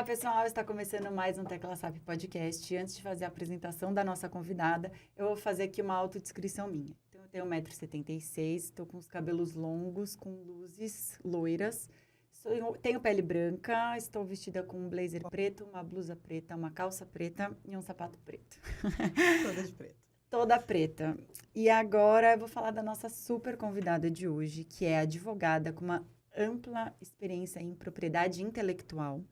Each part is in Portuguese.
Olá, pessoal! Está começando mais um Tecla SAP Podcast. Antes de fazer a apresentação da nossa convidada, eu vou fazer aqui uma autodescrição minha. Então, eu tenho 1,76 m, estou com os cabelos longos, com luzes loiras, tenho pele branca, estou vestida com um blazer preto, uma blusa preta, uma calça preta e um sapato preto. Toda de preto. Toda preta. E agora eu vou falar da nossa super convidada de hoje, que é advogada com uma ampla experiência em propriedade intelectual,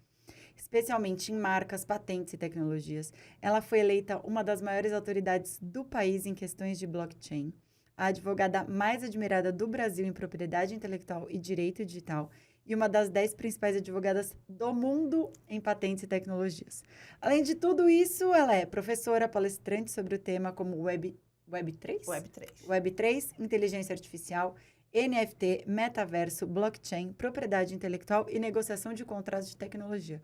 especialmente em marcas, patentes e tecnologias. Ela foi eleita uma das maiores autoridades do país em questões de blockchain, a advogada mais admirada do Brasil em propriedade intelectual e direito digital e uma das 10 principais advogadas do mundo em patentes e tecnologias. Além de tudo isso, ela é professora, palestrante sobre o tema como Web3? Web3. Web3, inteligência artificial, NFT, metaverso, blockchain, propriedade intelectual e negociação de contratos de tecnologia.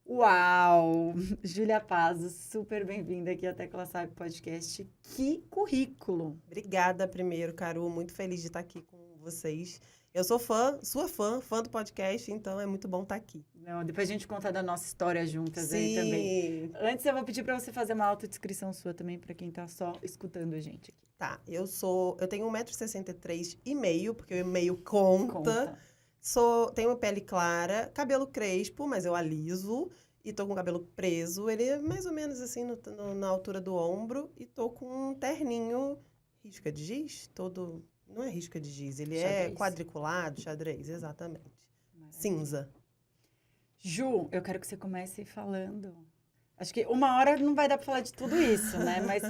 Uau! Júlia Pazzo, super bem-vinda aqui ao Tecla SAP Podcast. Que currículo! Obrigada primeiro, Caru. Muito feliz de estar aqui com vocês. Eu sou sua fã do podcast, então é muito bom estar aqui. Não, depois a gente conta da nossa história juntas. Sim. Aí também. Antes eu vou pedir para você fazer uma autodescrição sua também, para quem está só escutando a gente aqui. Tá, eu tenho 1,63 m e meio, porque o e-mail conta. Tenho pele clara, cabelo crespo, mas eu aliso. E tô com o cabelo preso. Ele é mais ou menos assim na altura do ombro. E tô com um terninho risca de giz, todo... Não é risca de giz, ele Xadrez. é quadriculado, xadrez, exatamente. Maravilha. Cinza. Ju, eu quero que você comece falando. Acho que uma hora não vai dar para falar de tudo isso, né? Mas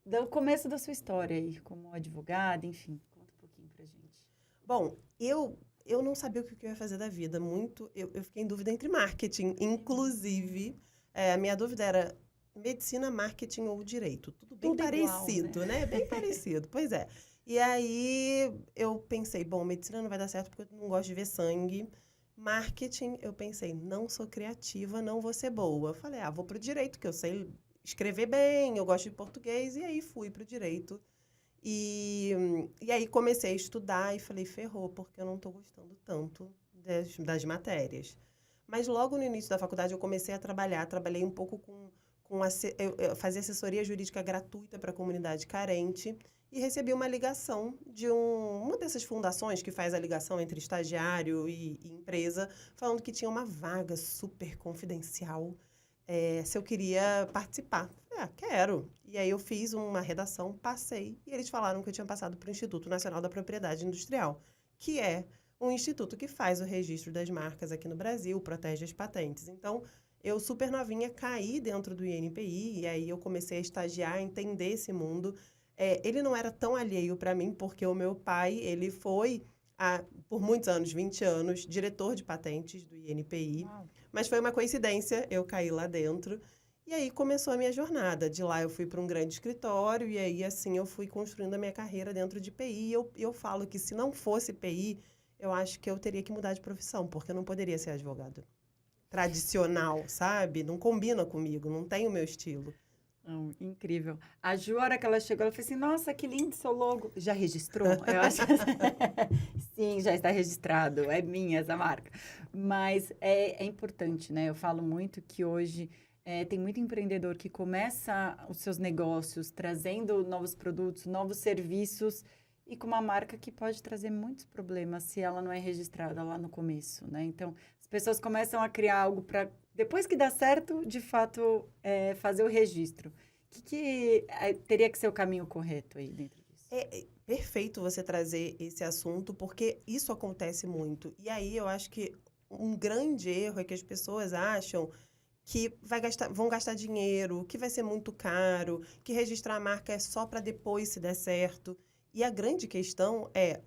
do começo da sua história aí, como advogada, enfim, conta um pouquinho pra gente. Bom, eu não sabia o que eu ia fazer da vida. Eu fiquei em dúvida entre marketing. Inclusive, a minha dúvida era medicina, marketing ou direito. Tudo bem parecido, igual, né? Bem parecido, pois é. E aí, eu pensei, bom, medicina não vai dar certo porque eu não gosto de ver sangue. Marketing, eu pensei, não sou criativa, não vou ser boa. Eu falei, vou pro direito, que eu sei escrever bem, eu gosto de português. E aí, fui pro direito. E aí, comecei a estudar e falei, ferrou, porque eu não estou gostando tanto das matérias. Mas logo no início da faculdade, eu comecei a trabalhar. Trabalhei um pouco eu fazia assessoria jurídica gratuita para a comunidade carente. E recebi uma ligação de uma dessas fundações que faz a ligação entre estagiário e empresa, falando que tinha uma vaga super confidencial, se eu queria participar. Falei, quero. E aí eu fiz uma redação, passei, e eles falaram que eu tinha passado para o Instituto Nacional da Propriedade Industrial, que é um instituto que faz o registro das marcas aqui no Brasil, protege as patentes. Então, eu super novinha caí dentro do INPI, e aí eu comecei a estagiar, a entender esse mundo. Ele não era tão alheio para mim, porque o meu pai, ele foi, por muitos anos, 20 anos, diretor de patentes do INPI. Uau. Mas foi uma coincidência, eu caí lá dentro. E aí começou a minha jornada. De lá eu fui para um grande escritório e aí assim eu fui construindo a minha carreira dentro de PI. E eu falo que se não fosse PI, eu acho que eu teria que mudar de profissão, porque eu não poderia ser advogado tradicional, sabe? Não combina comigo, não tem o meu estilo. Não, incrível. A Ju, a hora que ela chegou, ela falou assim, nossa, que lindo seu logo. Já registrou? Eu acho que... Sim, já está registrado. É minha essa marca. Mas é importante, né? Eu falo muito que hoje tem muito empreendedor que começa os seus negócios trazendo novos produtos, novos serviços e com uma marca que pode trazer muitos problemas se ela não é registrada lá no começo, né? Então, as pessoas começam a criar algo para... Depois que dá certo, de fato, fazer o registro. O que teria que ser o caminho correto aí dentro disso? É perfeito você trazer esse assunto, porque isso acontece muito. E aí eu acho que um grande erro é que as pessoas acham que vão gastar dinheiro, que vai ser muito caro, que registrar a marca é só para depois se der certo. E a grande questão é,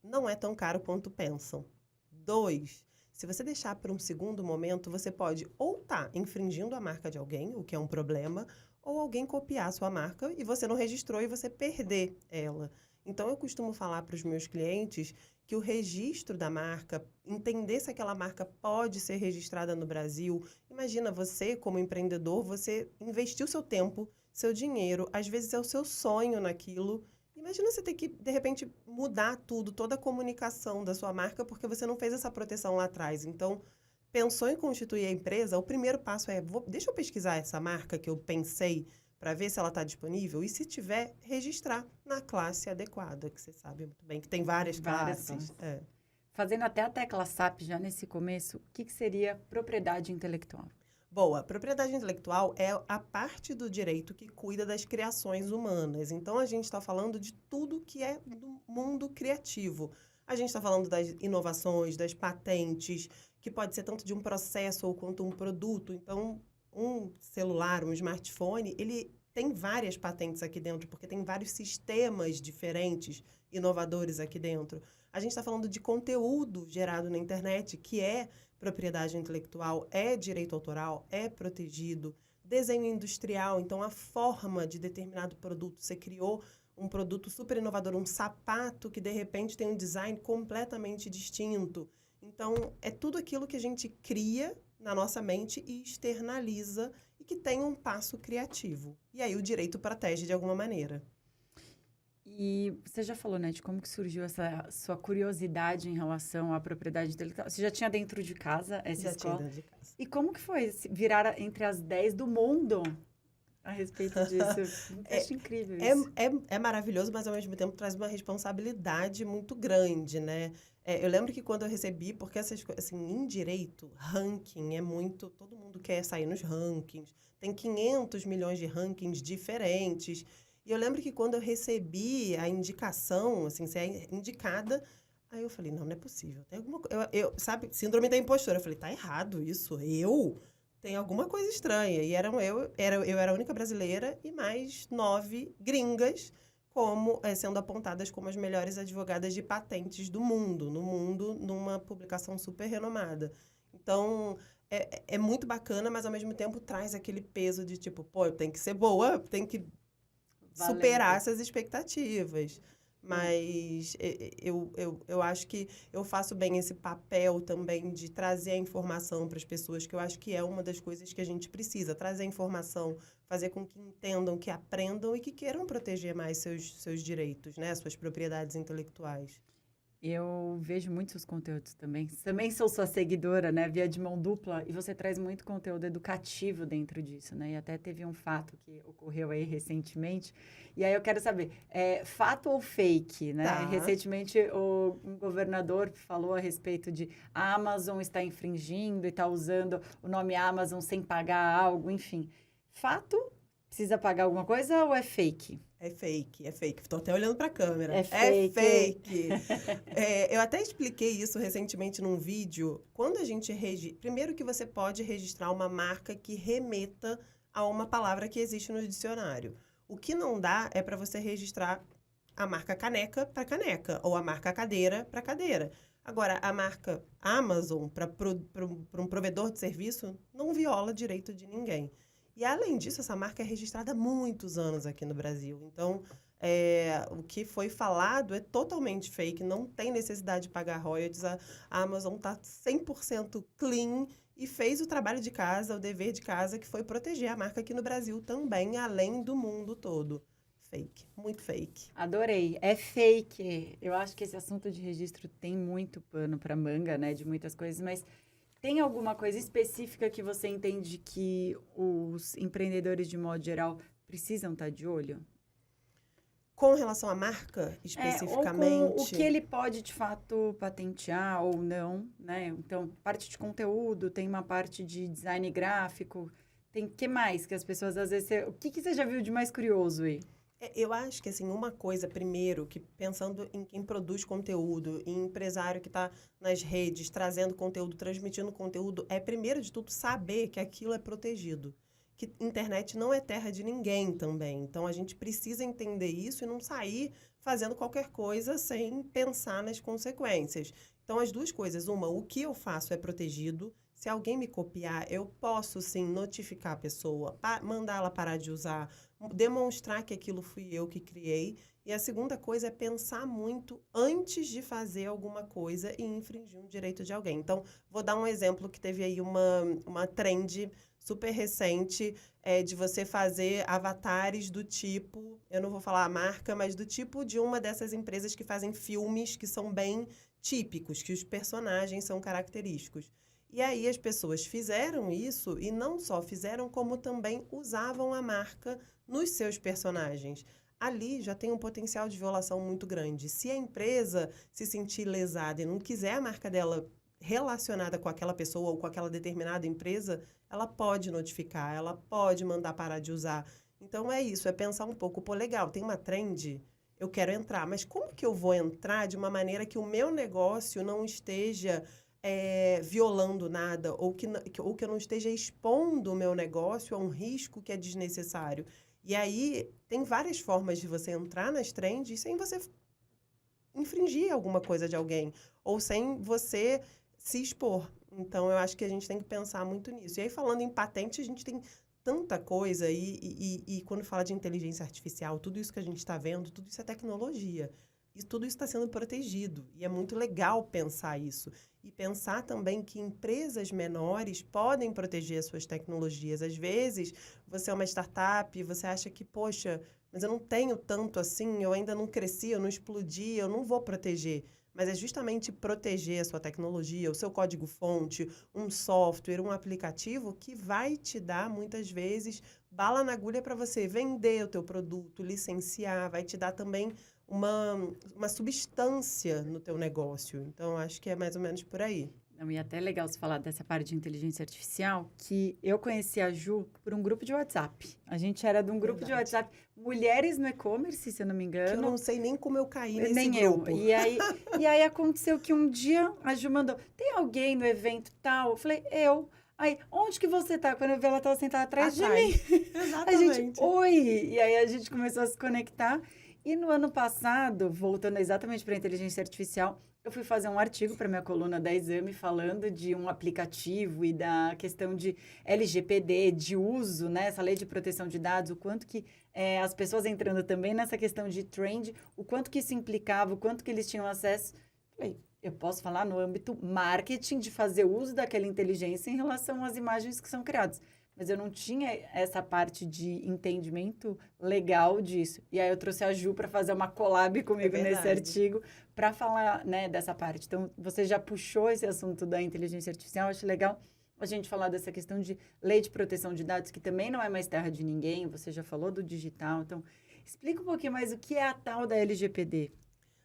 não é tão caro quanto pensam. 2, se você deixar para um segundo momento, você pode ou estar infringindo a marca de alguém, o que é um problema, ou alguém copiar a sua marca e você não registrou e você perder ela. Então, eu costumo falar para os meus clientes que o registro da marca, entender se aquela marca pode ser registrada no Brasil. Imagina você, como empreendedor, você investiu seu tempo, seu dinheiro, às vezes é o seu sonho naquilo. Imagina você ter que, de repente, mudar tudo, toda a comunicação da sua marca, porque você não fez essa proteção lá atrás. Então, pensou em constituir a empresa, o primeiro passo é, deixa eu pesquisar essa marca que eu pensei para ver se ela está disponível e, se tiver, registrar na classe adequada, que você sabe muito bem, que tem várias classes. Fazendo até a tecla SAP já nesse começo, o que seria propriedade intelectual? Boa, propriedade intelectual é a parte do direito que cuida das criações humanas. Então, a gente está falando de tudo que é do mundo criativo. A gente está falando das inovações, das patentes, que pode ser tanto de um processo ou quanto um produto. Então, um celular, um smartphone, ele tem várias patentes aqui dentro, porque tem vários sistemas diferentes, inovadores aqui dentro. A gente está falando de conteúdo gerado na internet, que é propriedade intelectual, é direito autoral, é protegido. Desenho industrial, então a forma de determinado produto, você criou um produto super inovador, um sapato que de repente tem um design completamente distinto. Então, é tudo aquilo que a gente cria na nossa mente e externaliza e que tem um passo criativo. E aí o direito protege de alguma maneira. E você já falou, né, de como que surgiu essa sua curiosidade em relação à propriedade intelectual. Você já tinha dentro de casa essa Já escola? tinha dentro de casa. E como que foi virar entre as 10 do mundo a respeito disso? Acho incrível isso. É maravilhoso, mas ao mesmo tempo traz uma responsabilidade muito grande, né? Eu lembro que quando eu recebi, porque essas coisas, assim, em direito, ranking é muito... Todo mundo quer sair nos rankings. Tem 500 milhões de rankings diferentes. E eu lembro que quando eu recebi a indicação, assim, ser indicada, aí eu falei, não é possível. Tem alguma coisa... sabe, síndrome da impostora. Eu falei, tá errado isso. Tem alguma coisa estranha. E eu era a única brasileira e mais 9 gringas sendo apontadas como as melhores advogadas de patentes do mundo, no mundo, numa publicação super renomada. Então, é muito bacana, mas ao mesmo tempo traz aquele peso de tipo, pô, eu tenho que ser boa, tenho que superar essas expectativas. Mas eu acho que eu faço bem esse papel também de trazer a informação para as pessoas, que eu acho que é uma das coisas que a gente precisa. Trazer a informação, fazer com que entendam, que aprendam e que queiram proteger mais seus direitos, né? Suas propriedades intelectuais. Eu vejo muitos seus conteúdos também. Também sou sua seguidora, né? Via de mão dupla. E você traz muito conteúdo educativo dentro disso, né? E até teve um fato que ocorreu aí recentemente. E aí eu quero saber, fato ou fake, né? Tá. Recentemente, um governador falou a respeito de a Amazon está infringindo e está usando o nome Amazon sem pagar algo, enfim. Fato? Precisa pagar alguma coisa ou é fake? É fake, é fake. Estou até olhando para a câmera. É fake. Eu até expliquei isso recentemente num vídeo. Quando a gente primeiro que você pode registrar uma marca que remeta a uma palavra que existe no dicionário. O que não dá é para você registrar a marca caneca para caneca ou a marca cadeira para cadeira. Agora, a marca Amazon para um provedor de serviço não viola direito de ninguém. E, além disso, essa marca é registrada há muitos anos aqui no Brasil. Então, o que foi falado é totalmente fake, não tem necessidade de pagar royalties. A Amazon está 100% clean e fez o trabalho de casa, o dever de casa, que foi proteger a marca aqui no Brasil também, além do mundo todo. Fake, muito fake. Adorei. É fake. Eu acho que esse assunto de registro tem muito pano para manga, né? De muitas coisas, mas... Tem alguma coisa específica que você entende que os empreendedores, de modo geral, precisam estar de olho? Com relação à marca, especificamente... Ou com o que ele pode, de fato, patentear ou não, né? Então, parte de conteúdo, tem uma parte de design gráfico, tem o que mais que as pessoas, às vezes... O que você já viu de mais curioso aí? Eu acho que, assim, uma coisa, primeiro, que pensando em quem produz conteúdo, em empresário que está nas redes, trazendo conteúdo, transmitindo conteúdo, primeiro de tudo, saber que aquilo é protegido. Que internet não é terra de ninguém também. Então, a gente precisa entender isso e não sair fazendo qualquer coisa sem pensar nas consequências. Então, as duas coisas. Uma, o que eu faço é protegido. Se alguém me copiar, eu posso, sim, notificar a pessoa, mandar ela parar de usar, demonstrar que aquilo fui eu que criei. E a segunda coisa é pensar muito antes de fazer alguma coisa e infringir um direito de alguém. Então, vou dar um exemplo que teve aí uma trend super recente, de você fazer avatares do tipo, eu não vou falar a marca, mas do tipo de uma dessas empresas que fazem filmes que são bem típicos, que os personagens são característicos. E aí as pessoas fizeram isso e não só fizeram, como também usavam a marca nos seus personagens. Ali já tem um potencial de violação muito grande. Se a empresa se sentir lesada e não quiser a marca dela relacionada com aquela pessoa ou com aquela determinada empresa, ela pode notificar, ela pode mandar parar de usar. Então é isso, é pensar um pouco, pô, legal, tem uma trend, eu quero entrar, mas como que eu vou entrar de uma maneira que o meu negócio não esteja violando nada ou que eu não esteja expondo o meu negócio a um risco que é desnecessário? E aí, tem várias formas de você entrar nas trends sem você infringir alguma coisa de alguém ou sem você se expor. Então, eu acho que a gente tem que pensar muito nisso. E aí, falando em patente, a gente tem tanta coisa e quando fala de inteligência artificial, tudo isso que a gente está vendo, tudo isso é tecnologia. E tudo isso está sendo protegido. E é muito legal pensar isso. E pensar também que empresas menores podem proteger as suas tecnologias. Às vezes, você é uma startup, você acha que, poxa, mas eu não tenho tanto assim, eu ainda não cresci, eu não explodi, eu não vou proteger. Mas é justamente proteger a sua tecnologia, o seu código-fonte, um software, um aplicativo que vai te dar, muitas vezes, bala na agulha para você vender o teu produto, licenciar, vai te dar também uma substância no teu negócio. Então, acho que é mais ou menos por aí. Não, e até é legal você falar dessa parte de inteligência artificial, que eu conheci a Ju por um grupo de WhatsApp. A gente era de um grupo de WhatsApp, mulheres no e-commerce, se eu não me engano. Que eu não sei nem como eu caí nesse Nem grupo. eu. E aí aconteceu que um dia a Ju mandou, tem alguém no evento tal? Eu falei, eu. Aí, onde que você tá? Quando eu vi, ela estava sentada atrás de mim. A Exatamente. gente, oi! E aí a gente começou a se conectar. E no ano passado, voltando exatamente para a inteligência artificial, eu fui fazer um artigo para minha coluna da Exame falando de um aplicativo e da questão de LGPD, de uso, né? Essa lei de proteção de dados, o quanto que as pessoas entrando também nessa questão de trend, o quanto que isso implicava, o quanto que eles tinham acesso. Falei, eu posso falar no âmbito marketing de fazer uso daquela inteligência em relação às imagens que são criadas. Mas eu não tinha essa parte de entendimento legal disso. E aí eu trouxe a Ju para fazer uma collab comigo nesse artigo para falar, né, dessa parte. Então, você já puxou esse assunto da inteligência artificial, acho legal a gente falar dessa questão de lei de proteção de dados, que também não é mais terra de ninguém, você já falou do digital. Então, explica um pouquinho mais o que é a tal da LGPD.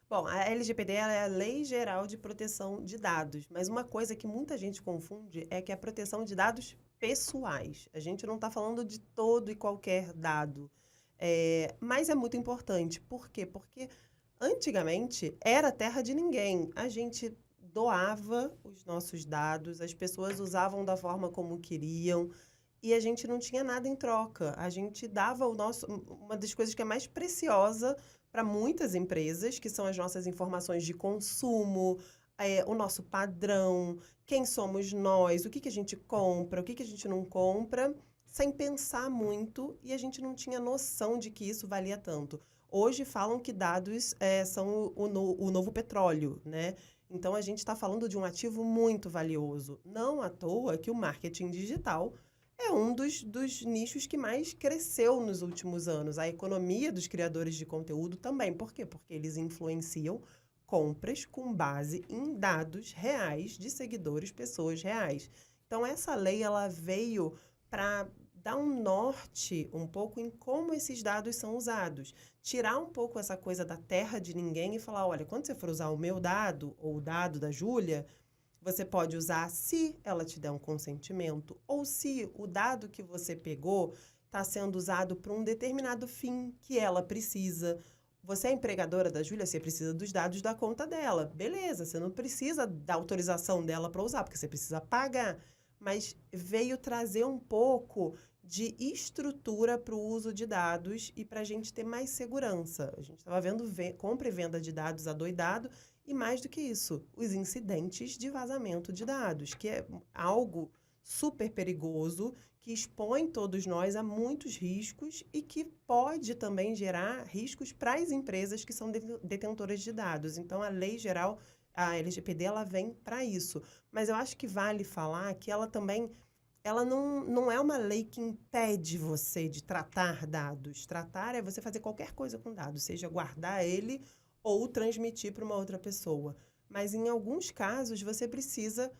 Bom, a LGPD ela é a Lei Geral de Proteção de Dados, mas uma coisa que muita gente confunde é que é a proteção de dados pessoais. A gente não está falando de todo e qualquer dado, mas é muito importante. Por quê? Porque antigamente era terra de ninguém. A gente doava os nossos dados, as pessoas usavam da forma como queriam e a gente não tinha nada em troca. A gente dava uma das coisas que é mais preciosa para muitas empresas, que são as nossas informações de consumo, o nosso padrão, quem somos nós, o que a gente compra, o que a gente não compra, sem pensar muito, e a gente não tinha noção de que isso valia tanto. Hoje falam que dados são o novo petróleo, né? Então, a gente está falando de um ativo muito valioso. Não à toa que o marketing digital é um dos nichos que mais cresceu nos últimos anos. A economia dos criadores de conteúdo também. Por quê? Porque eles influenciam compras com base em dados reais de seguidores, pessoas reais. Então, essa lei ela veio para dar um norte um pouco em como esses dados são usados. Tirar um pouco essa coisa da terra de ninguém e falar, olha, quando você for usar o meu dado ou o dado da Júlia, você pode usar se ela te der um consentimento ou se o dado que você pegou está sendo usado para um determinado fim que ela precisa. Você é empregadora da Júlia, você precisa dos dados da conta dela. Beleza, você não precisa da autorização dela para usar, porque você precisa pagar. Mas veio trazer um pouco de estrutura para o uso de dados e para a gente ter mais segurança. A gente estava vendo compra e venda de dados adoidado. E mais do que isso, os incidentes de vazamento de dados, que é algo super perigoso, que expõe todos nós a muitos riscos e que pode também gerar riscos para as empresas que são detentoras de dados. Então, a lei geral, a LGPD, ela vem para isso. Mas eu acho que vale falar que ela também, ela não é uma lei que impede você de tratar dados. Tratar é você fazer qualquer coisa com dados, seja guardar ele ou transmitir para uma outra pessoa. Mas, em alguns casos, você precisa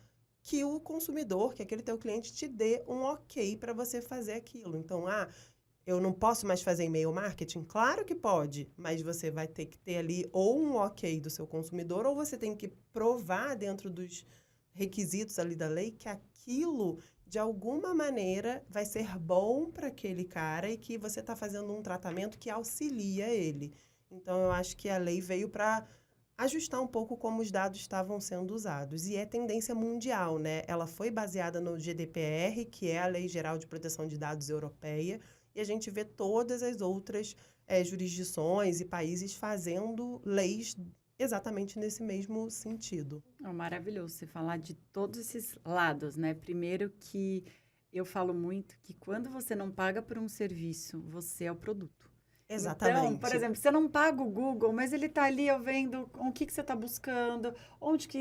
que o consumidor, que aquele teu cliente te dê um ok para você fazer aquilo. Então, eu não posso mais fazer e-mail marketing? Claro que pode, mas você vai ter que ter ali ou um ok do seu consumidor, ou você tem que provar dentro dos requisitos ali da lei que aquilo, de alguma maneira, vai ser bom para aquele cara e que você está fazendo um tratamento que auxilia ele. Então, eu acho que a lei veio para ajustar um pouco como os dados estavam sendo usados. E é tendência mundial, né? Ela foi baseada no GDPR, que é a Lei Geral de Proteção de Dados Europeia, e a gente vê todas as outras jurisdições e países fazendo leis exatamente nesse mesmo sentido. É maravilhoso você falar de todos esses lados, né? Primeiro que eu falo muito que quando você não paga por um serviço, você é o produto. Exatamente. Então, por exemplo, você não paga o Google, mas ele está ali, eu vendo o que você está buscando,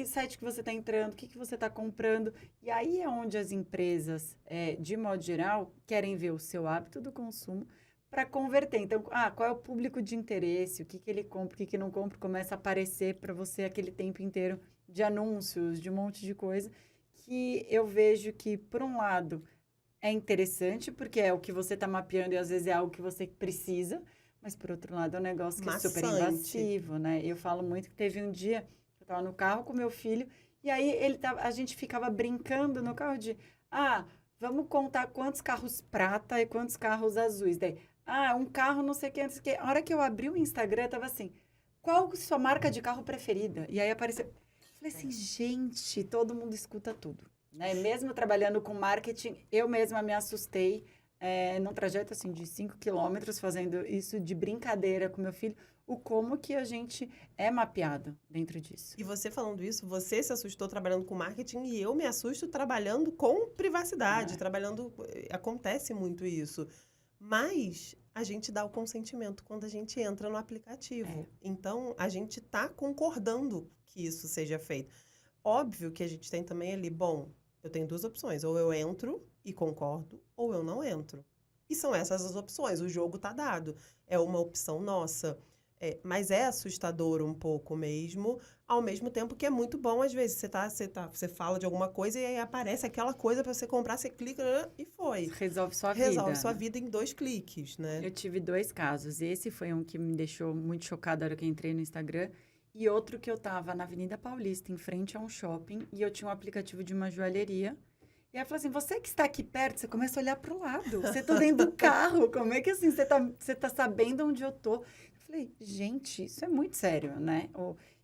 site que você está entrando, o que você está comprando. E aí é onde as empresas, de modo geral, querem ver o seu hábito do consumo para converter. Então, qual é o público de interesse, o que ele compra, o que não compra, começa a aparecer para você aquele tempo inteiro de anúncios, de um monte de coisa, que eu vejo que, por um lado, é interessante, porque é o que você está mapeando e às vezes é algo que você precisa, mas por outro lado é um negócio que é super invasivo, né? Eu falo muito que teve um dia, eu estava no carro com meu filho, e aí a gente ficava brincando no carro de, vamos contar quantos carros prata e quantos carros azuis. Daí, um carro não sei o que, não sei o que. A hora que eu abri o Instagram, tava assim, qual a sua marca de carro preferida? E aí apareceu, falei assim, gente, todo mundo escuta tudo. Né? Mesmo trabalhando com marketing, eu mesma me assustei num trajeto assim, de 5 quilômetros, fazendo isso de brincadeira com meu filho, o como que a gente é mapeado dentro disso. E você falando isso, você se assustou trabalhando com marketing e eu me assusto trabalhando com privacidade, acontece muito isso. Mas a gente dá o consentimento quando a gente entra no aplicativo. Então, a gente está concordando que isso seja feito. Óbvio que a gente tem também ali, eu tenho duas opções. Ou eu entro e concordo, ou eu não entro. E são essas as opções. O jogo tá dado. É uma opção nossa. Mas é assustador um pouco mesmo, ao mesmo tempo que é muito bom. Às vezes você fala de alguma coisa e aí aparece aquela coisa para você comprar, você clica e foi. Resolve sua vida. Resolve sua vida em 2 cliques, né? Eu tive 2 casos. Esse foi um que me deixou muito chocada na hora que eu entrei no Instagram. E outro que eu tava na Avenida Paulista, em frente a um shopping, e eu tinha um aplicativo de uma joalheria. E aí eu falei assim, você que está aqui perto, você começa a olhar para o lado. Você tá dentro do carro. Como é que assim, você tá sabendo onde eu tô? Eu falei, gente, isso é muito sério, né?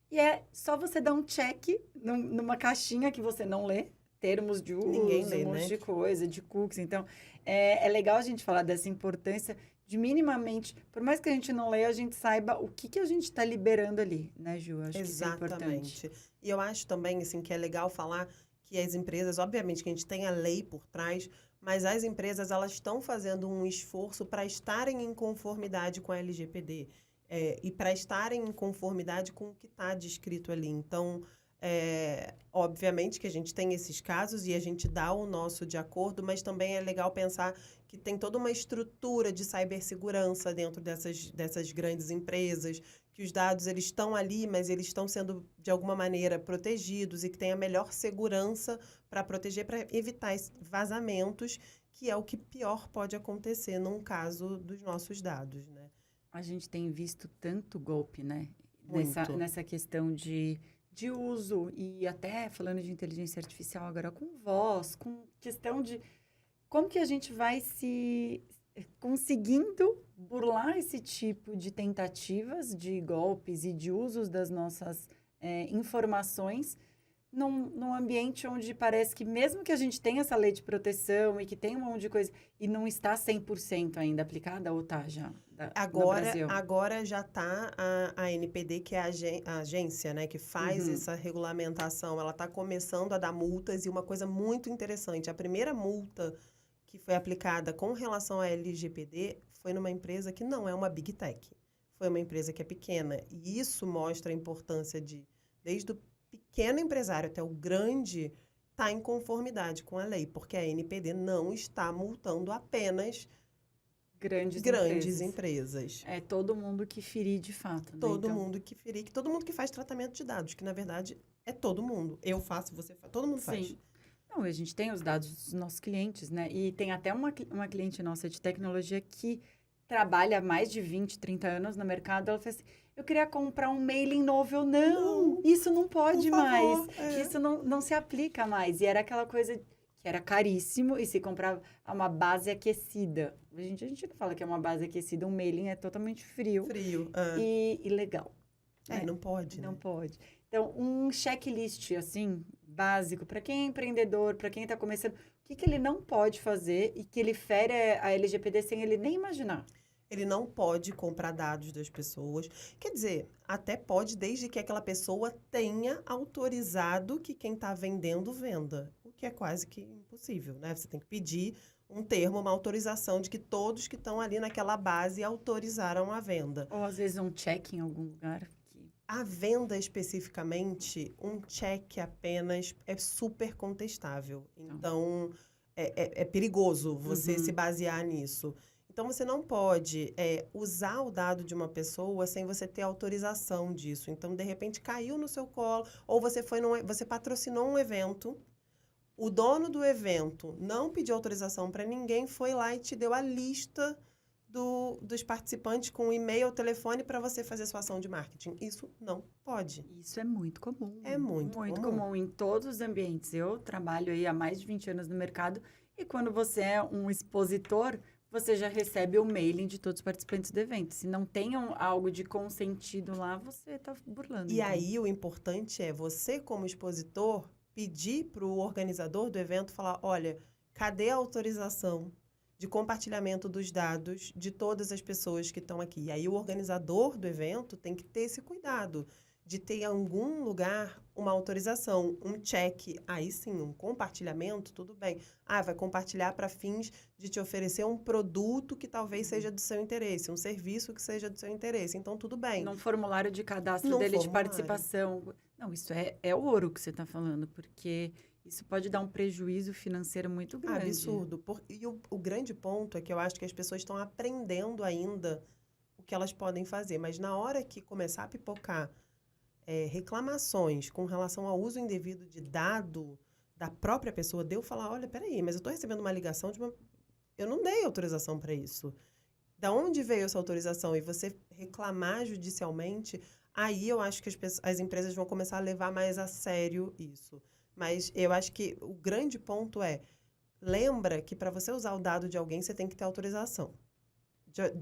E é só você dar um check numa caixinha que você não lê. Termos de uso, Ninguém lê, um monte né? de coisa, de cookies. Então, é legal a gente falar dessa importância de minimamente, por mais que a gente não leia, a gente saiba o que a gente está liberando ali, né, Ju? Acho que isso é importante. E eu acho também, assim, que é legal falar que as empresas, obviamente que a gente tem a lei por trás, mas as empresas, elas estão fazendo um esforço para estarem em conformidade com a LGPD e para estarem em conformidade com o que está descrito ali. Então, obviamente que a gente tem esses casos e a gente dá o nosso de acordo, mas também é legal pensar que tem toda uma estrutura de cibersegurança dentro dessas grandes empresas, que os dados eles estão ali, mas eles estão sendo, de alguma maneira, protegidos e que tem a melhor segurança para proteger, para evitar vazamentos, que é o que pior pode acontecer num caso dos nossos dados, né? A gente tem visto tanto golpe, né? Muito. Nessa questão de uso e até falando de inteligência artificial agora com voz, com questão de como que a gente vai se conseguindo burlar esse tipo de tentativas de golpes e de usos das nossas informações num ambiente onde parece que mesmo que a gente tenha essa lei de proteção e que tem um monte de coisa e não está 100% ainda aplicada, ou tá já no Brasil? Agora já está a ANPD, que é a agência, né, que faz essa regulamentação. Ela está começando a dar multas e uma coisa muito interessante, a primeira multa que foi aplicada com relação à LGPD foi numa empresa que não é uma Big Tech. Foi uma empresa que é pequena. E isso mostra a importância desde o pequeno empresário até o grande, estar em conformidade com a lei, porque a ANPD não está multando apenas grandes empresas. É todo mundo que ferir de fato. Todo mundo que faz tratamento de dados, que na verdade é todo mundo. Eu faço, você faz, todo mundo faz. Sim. Não, a gente tem os dados dos nossos clientes, né? E tem até uma cliente nossa de tecnologia que trabalha há mais de 20, 30 anos no mercado. Ela fez assim, eu queria comprar um mailing novo. Eu, não, isso não Por pode mais. favor. Isso não se aplica mais. E era aquela coisa que era caríssimo e se comprava uma base aquecida. A gente não fala que é uma base aquecida, um mailing é totalmente frio Frio. e legal. Né? Não pode, Não né? pode. Então, um checklist, assim, básico, para quem é empreendedor, para quem está começando, o que ele não pode fazer e que ele fere a LGPD sem ele nem imaginar. Ele não pode comprar dados das pessoas. Quer dizer, até pode, desde que aquela pessoa tenha autorizado que quem está vendendo venda. O que é quase que impossível, né? Você tem que pedir um termo, uma autorização de que todos que estão ali naquela base autorizaram a venda. Ou, às vezes, um check em algum lugar. A venda especificamente, um check apenas é super contestável. Então, é perigoso você se basear nisso. Então, você não pode usar o dado de uma pessoa sem você ter autorização disso. Então, de repente, caiu no seu colo, ou você patrocinou um evento, o dono do evento não pediu autorização para ninguém, foi lá e te deu a lista dos participantes com e-mail ou telefone para você fazer sua ação de marketing. Isso não pode. Isso é muito comum. É muito comum em todos os ambientes. Eu trabalho aí há mais de 20 anos no mercado e quando você é um expositor, você já recebe o mailing de todos os participantes do evento. Se não tem algo de consentido lá, você está burlando. E aí o importante é você, como expositor, pedir para o organizador do evento falar, olha, cadê a autorização de compartilhamento dos dados de todas as pessoas que estão aqui? E aí o organizador do evento tem que ter esse cuidado de ter em algum lugar uma autorização, um check, aí sim, um compartilhamento, tudo bem. Vai compartilhar para fins de te oferecer um produto que talvez seja do seu interesse, um serviço que seja do seu interesse. Então, tudo bem. Num formulário de cadastro dele de participação. Não, isso é ouro que você está falando, porque isso pode dar um prejuízo financeiro muito grande. Absurdo. E o grande ponto é que eu acho que as pessoas estão aprendendo ainda o que elas podem fazer. Mas na hora que começar a pipocar reclamações com relação ao uso indevido de dado da própria pessoa, de eu falar, olha, peraí, mas eu estou recebendo uma ligação eu não dei autorização para isso. Da onde veio essa autorização? E você reclamar judicialmente, aí eu acho que as empresas vão começar a levar mais a sério isso. Mas eu acho que o grande ponto lembra que para você usar o dado de alguém, você tem que ter autorização.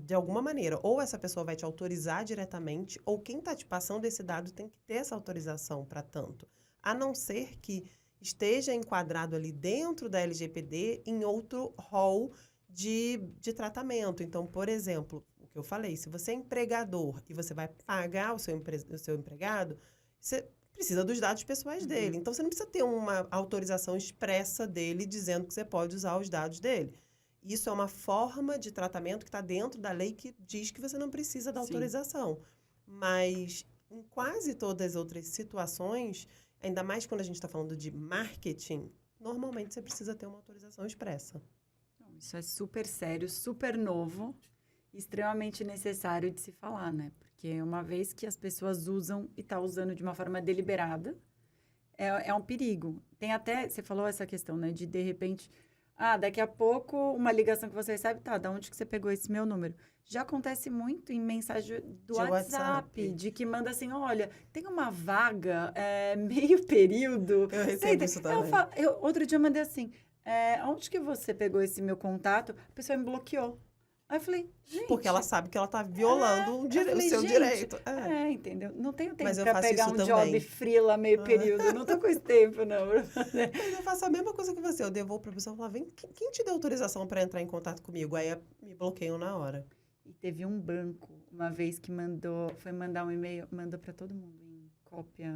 De alguma maneira. Ou essa pessoa vai te autorizar diretamente, ou quem está te passando esse dado tem que ter essa autorização para tanto. A não ser que esteja enquadrado ali dentro da LGPD em outro rol de tratamento. Então, por exemplo, o que eu falei, se você é empregador e você vai pagar o seu empregado, você precisa dos dados pessoais dele. Então, você não precisa ter uma autorização expressa dele dizendo que você pode usar os dados dele. Isso é uma forma de tratamento que está dentro da lei que diz que você não precisa da autorização. Mas, em quase todas as outras situações, ainda mais quando a gente está falando de marketing, normalmente você precisa ter uma autorização expressa. Isso é super sério, super novo, extremamente necessário de se falar, né? Porque uma vez que as pessoas usam e estão usando de uma forma deliberada, é um perigo. Tem até, você falou essa questão, né? De repente, daqui a pouco uma ligação que você recebe, da onde que você pegou esse meu número? Já acontece muito em mensagem do WhatsApp, de que manda assim, olha, tem uma vaga, meio período. Eu recebo isso também. Outro dia eu mandei assim, onde que você pegou esse meu contato? A pessoa me bloqueou. Aí eu falei, gente... Porque ela sabe que ela está violando o seu direito. Entendeu? Não tenho tempo para pegar um job freela meio período. Não tô com esse tempo, não. Mas eu faço a mesma coisa que você. Eu devolvo para a pessoa e falo, quem te deu autorização para entrar em contato comigo? Aí me bloqueiam na hora. E teve um banco, uma vez que foi mandar um e-mail, mandou para todo mundo em cópia...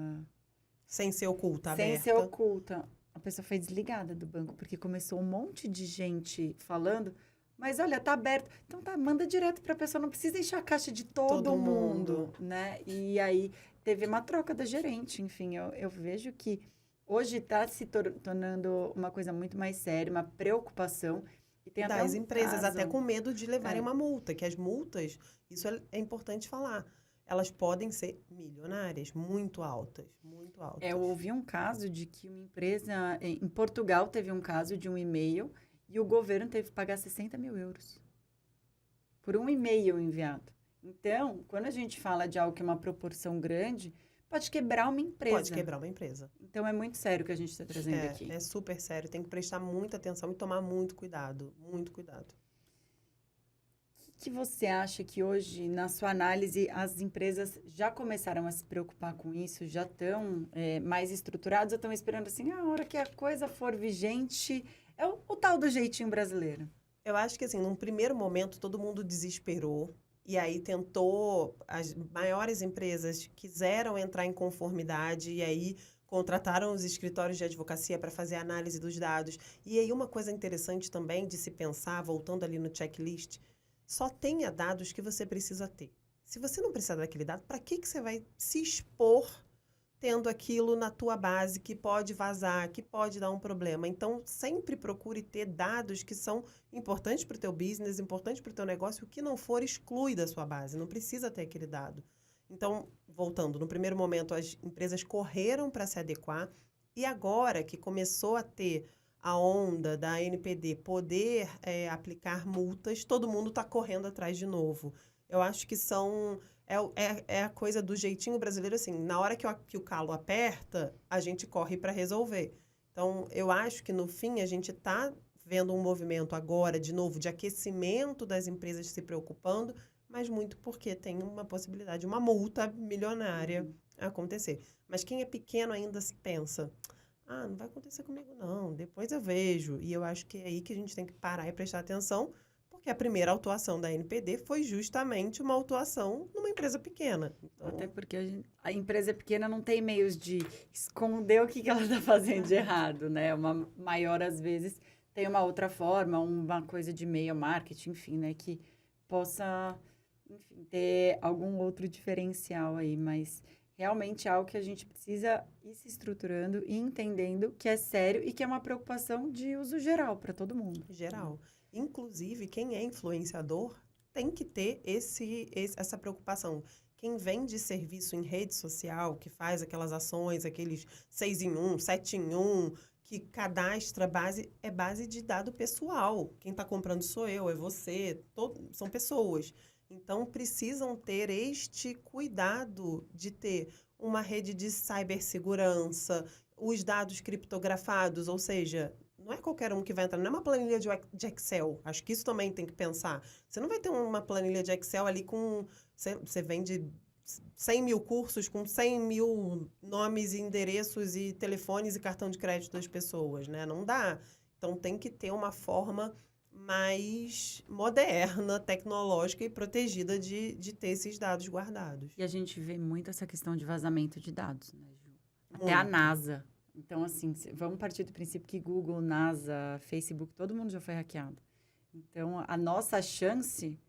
Sem ser oculta, aberta. Sem ser oculta. A pessoa foi desligada do banco, porque começou um monte de gente falando... Mas, olha, tá aberto. Então, manda direto para a pessoa. Não precisa encher a caixa de todo mundo, né? E aí, teve uma troca da gerente. Enfim, eu vejo que hoje está se tornando uma coisa muito mais séria, uma preocupação. E tem até das empresas, até com medo de levarem uma multa. Que as multas, isso é importante falar. elas podem ser milionárias, muito altas, muito altas. Eu ouvi um caso de que uma empresa, em Portugal teve um caso de um e-mail e o governo teve que pagar 60 mil euros por um e-mail enviado. Então, quando a gente fala de algo que é uma proporção grande, pode quebrar uma empresa. Pode quebrar uma empresa. Então, é muito sério o que a gente está trazendo aqui. É super sério, tem que prestar muita atenção e tomar muito cuidado, muito cuidado. O que você acha que hoje, na sua análise, as empresas já começaram a se preocupar com isso? Já estão mais estruturadas ou estão esperando assim, a hora que a coisa for vigente, é o tal do jeitinho brasileiro? Eu acho que, assim, num primeiro momento, todo mundo desesperou. E aí tentou, as maiores empresas quiseram entrar em conformidade e aí contrataram os escritórios de advocacia para fazer a análise dos dados. E aí uma coisa interessante também de se pensar, voltando ali no checklist, só tenha dados que você precisa ter. Se você não precisar daquele dado, para que você vai se expor tendo aquilo na tua base que pode vazar, que pode dar um problema? Então, sempre procure ter dados que são importantes para o teu business, importantes para o teu negócio. O que não for, exclui da sua base. Não precisa ter aquele dado. Então, voltando, no primeiro momento, as empresas correram para se adequar. E agora que começou a ter a onda da ANPD poder aplicar multas, todo mundo está correndo atrás de novo. Eu acho que são... É a coisa do jeitinho brasileiro, assim, na hora que o calo aperta, a gente corre para resolver. Então, eu acho que, no fim, a gente está vendo um movimento agora, de novo, de aquecimento das empresas se preocupando, mas muito porque tem uma possibilidade, uma multa milionária acontecer. Mas quem é pequeno ainda se pensa, não vai acontecer comigo não, depois eu vejo. E eu acho que é aí que a gente tem que parar e prestar atenção, porque a primeira autuação da ANPD foi justamente uma autuação numa empresa pequena. Então... Até porque a empresa pequena não tem meios de esconder o que ela está fazendo de errado, né? Uma maior, às vezes, tem uma outra forma, uma coisa de e-mail marketing, enfim, né? Que possa, enfim, ter algum outro diferencial aí, mas realmente é algo que a gente precisa ir se estruturando e entendendo que é sério e que é uma preocupação de uso geral para todo mundo. Geral. Inclusive, quem é influenciador tem que ter essa preocupação. Quem vende serviço em rede social, que faz aquelas ações, aqueles 6 em 1, 7 em 1, que cadastra base de dado pessoal. Quem está comprando sou eu, é você, são pessoas. Então, precisam ter este cuidado de ter uma rede de cibersegurança, os dados criptografados, ou seja... Não é qualquer um que vai entrar, não é uma planilha de Excel. Acho que isso também tem que pensar. Você não vai ter uma planilha de Excel ali com... Você vende 100 mil cursos com 100 mil nomes, endereços e telefones e cartão de crédito das pessoas, né? Não dá. Então, tem que ter uma forma mais moderna, tecnológica e protegida de ter esses dados guardados. E a gente vê muito essa questão de vazamento de dados, né, Ju? Até a NASA. Então, assim, vamos partir do princípio que Google, NASA, Facebook, todo mundo já foi hackeado. Então, a nossa chance,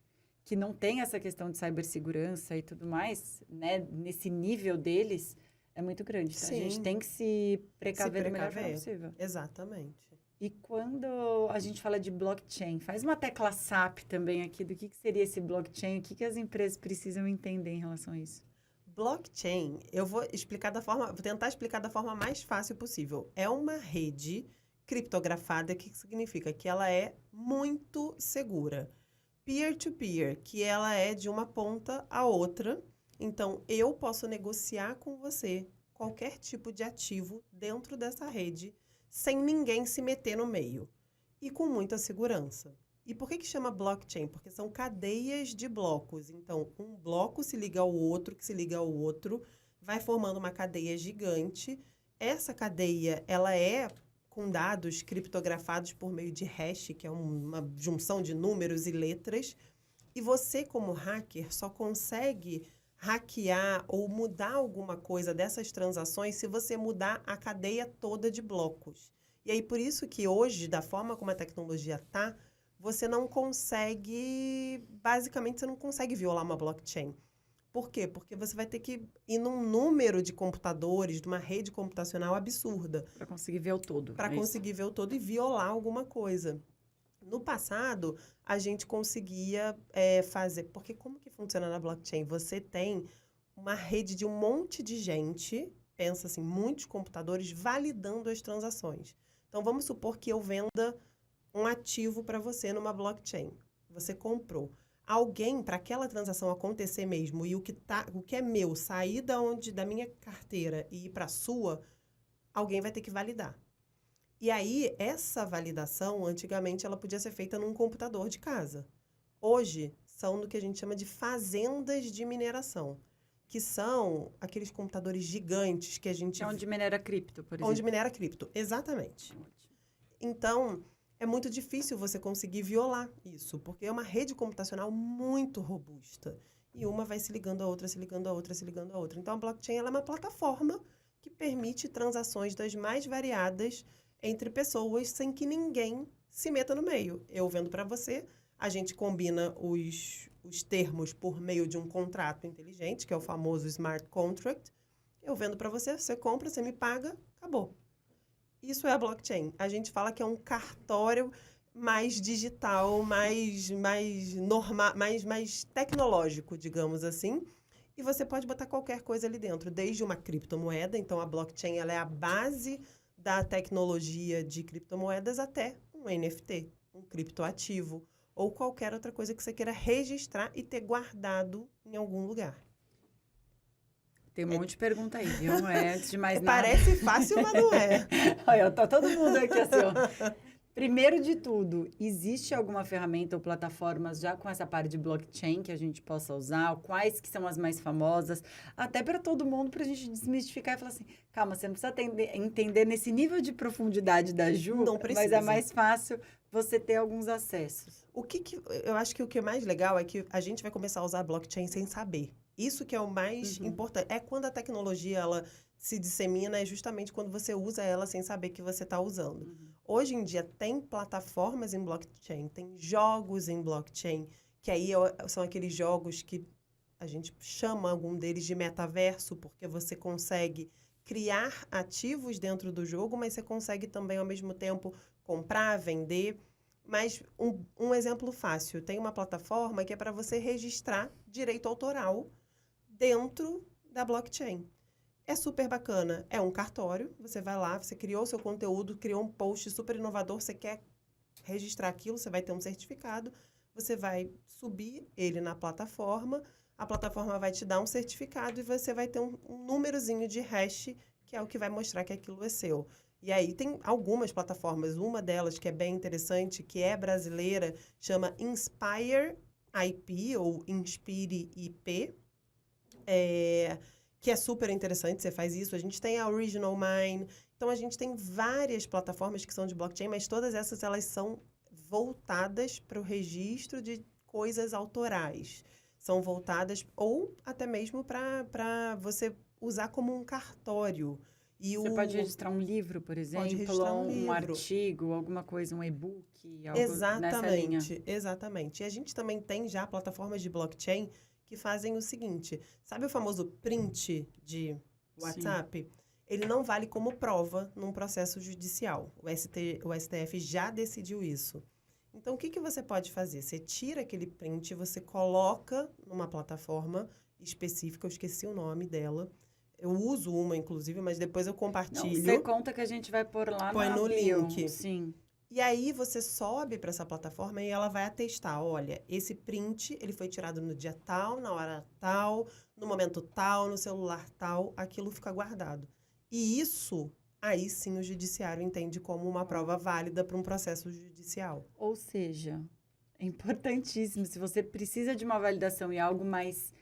que não tem essa questão de cibersegurança e tudo mais, né, nesse nível deles, é muito grande. Então, a gente tem que se precaver da melhor forma possível. Exatamente. E quando a gente fala de blockchain, faz uma tecla SAP também aqui do que seria esse blockchain, o que as empresas precisam entender em relação a isso? Blockchain, eu vou tentar explicar da forma mais fácil possível. É uma rede criptografada, que significa que ela é muito segura. Peer-to-peer, que ela é de uma ponta a outra. Então, eu posso negociar com você qualquer tipo de ativo dentro dessa rede, sem ninguém se meter no meio. E com muita segurança. E por que chama blockchain? Porque são cadeias de blocos. Então, um bloco se liga ao outro, que se liga ao outro, vai formando uma cadeia gigante. Essa cadeia, ela é com dados criptografados por meio de hash, que é uma junção de números e letras. E você, como hacker, só consegue hackear ou mudar alguma coisa dessas transações se você mudar a cadeia toda de blocos. E aí, por isso que hoje, da forma como a tecnologia está, você não consegue violar uma blockchain. Por quê? Porque você vai ter que ir num número de computadores, de uma rede computacional absurda. Para conseguir ver o todo. Para conseguir ver o todo e violar alguma coisa. No passado, a gente conseguia fazer... Porque como que funciona na blockchain? Você tem uma rede de um monte de gente, pensa assim, muitos computadores validando as transações. Então, vamos supor que eu venda um ativo para você numa blockchain. Você comprou. Alguém, para aquela transação acontecer mesmo, e o que é meu sair da minha carteira e ir para a sua, alguém vai ter que validar. E aí, essa validação, antigamente, ela podia ser feita num computador de casa. Hoje, são no que a gente chama de fazendas de mineração, que são aqueles computadores gigantes que a gente... É onde minera cripto, por exemplo. Onde minera cripto, exatamente. Ótimo. Então, é muito difícil você conseguir violar isso, porque é uma rede computacional muito robusta. E uma vai se ligando a outra, se ligando a outra, se ligando a outra. Então, a blockchain ela é uma plataforma que permite transações das mais variadas entre pessoas sem que ninguém se meta no meio. Eu vendo para você, a gente combina os termos por meio de um contrato inteligente, que é o famoso smart contract. Eu vendo para você, você compra, você me paga, acabou. Isso é a blockchain. A gente fala que é um cartório mais digital, mais normal, mais tecnológico, digamos assim. E você pode botar qualquer coisa ali dentro, desde uma criptomoeda. Então, a blockchain ela é a base da tecnologia de criptomoedas até um NFT, um criptoativo, ou qualquer outra coisa que você queira registrar e ter guardado em algum lugar. Tem um monte de pergunta aí, viu? Antes de mais nada... Parece fácil, mas não é. Olha, tá todo mundo aqui assim, ó. Primeiro de tudo, existe alguma ferramenta ou plataformas já com essa parte de blockchain que a gente possa usar? Quais que são as mais famosas? Até para todo mundo, para a gente desmistificar e falar assim, calma, você não precisa entender nesse nível de profundidade da Ju, Não precisa. mas é mais fácil você ter alguns acessos. Eu acho que o que é mais legal é que a gente vai começar a usar a blockchain sem saber. Isso que é o mais importante. É quando a tecnologia ela se dissemina, é justamente quando você usa ela sem saber que você está usando. Hoje em dia tem plataformas em blockchain, tem jogos em blockchain, que aí são aqueles jogos que a gente chama algum deles de metaverso, porque você consegue criar ativos dentro do jogo, mas você consegue também, ao mesmo tempo, comprar, vender. Mas um exemplo fácil, tem uma plataforma que é para você registrar direito autoral dentro da blockchain. É super bacana. É um cartório, você vai lá, você criou seu conteúdo, criou um post super inovador, você quer registrar aquilo, você vai ter um certificado, você vai subir ele na plataforma, a plataforma vai te dar um certificado e você vai ter um númerozinho de hash, que é o que vai mostrar que aquilo é seu. E aí tem algumas plataformas, uma delas que é bem interessante, que é brasileira, chama Inspire IP, ou Inspire IP, que é super interessante, você faz isso. A gente tem a Original Mine. Então, a gente tem várias plataformas que são de blockchain, mas todas essas elas são voltadas para o registro de coisas autorais. São voltadas, ou até mesmo para você usar como um cartório. Você pode registrar um livro, por exemplo, pode registrar um artigo, alguma coisa, um e-book, algo exatamente, nessa linha. Exatamente. E a gente também tem já plataformas de blockchain que fazem o seguinte, sabe o famoso print de WhatsApp? Sim. Ele não vale como prova num processo judicial. O STF já decidiu isso. Então, o que você pode fazer? Você tira aquele print, você coloca numa plataforma específica, eu esqueci o nome dela. Eu uso uma, inclusive, mas depois eu compartilho. Não, você conta que a gente vai pôr lá no link. Sim. E aí, você sobe para essa plataforma e ela vai atestar, olha, esse print, ele foi tirado no dia tal, na hora tal, no momento tal, no celular tal, aquilo fica guardado. E isso, aí sim, o judiciário entende como uma prova válida para um processo judicial. Ou seja, é importantíssimo, se você precisa de uma validação e algo mais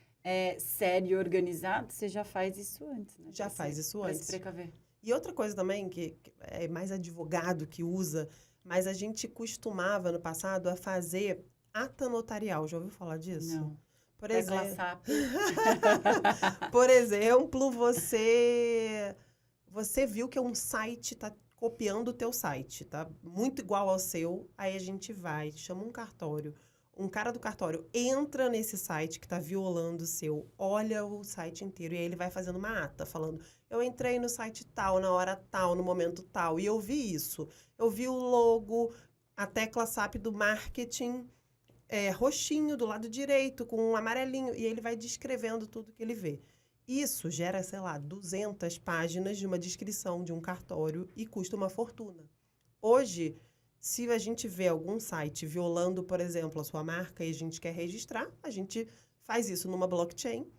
sério e organizado, você já faz isso antes, né? Já faz isso antes. Para se precaver. E outra coisa também, que é mais advogado que usa, mas a gente costumava, no passado, a fazer ata notarial. Já ouviu falar disso? Não. Por exemplo, SAP. Por exemplo, você viu que um site está copiando o teu site, tá muito igual ao seu, aí a gente vai, chama um cartório. Um cara do cartório entra nesse site que está violando o seu, olha o site inteiro, e aí ele vai fazendo uma ata, falando, eu entrei no site tal, na hora tal, no momento tal, e eu vi isso. Eu vi o logo, a tecla SAP do marketing, roxinho do lado direito, com um amarelinho, e ele vai descrevendo tudo que ele vê. Isso gera, sei lá, 200 páginas de uma descrição de um cartório e custa uma fortuna. Hoje, se a gente vê algum site violando, por exemplo, a sua marca e a gente quer registrar, a gente faz isso numa blockchain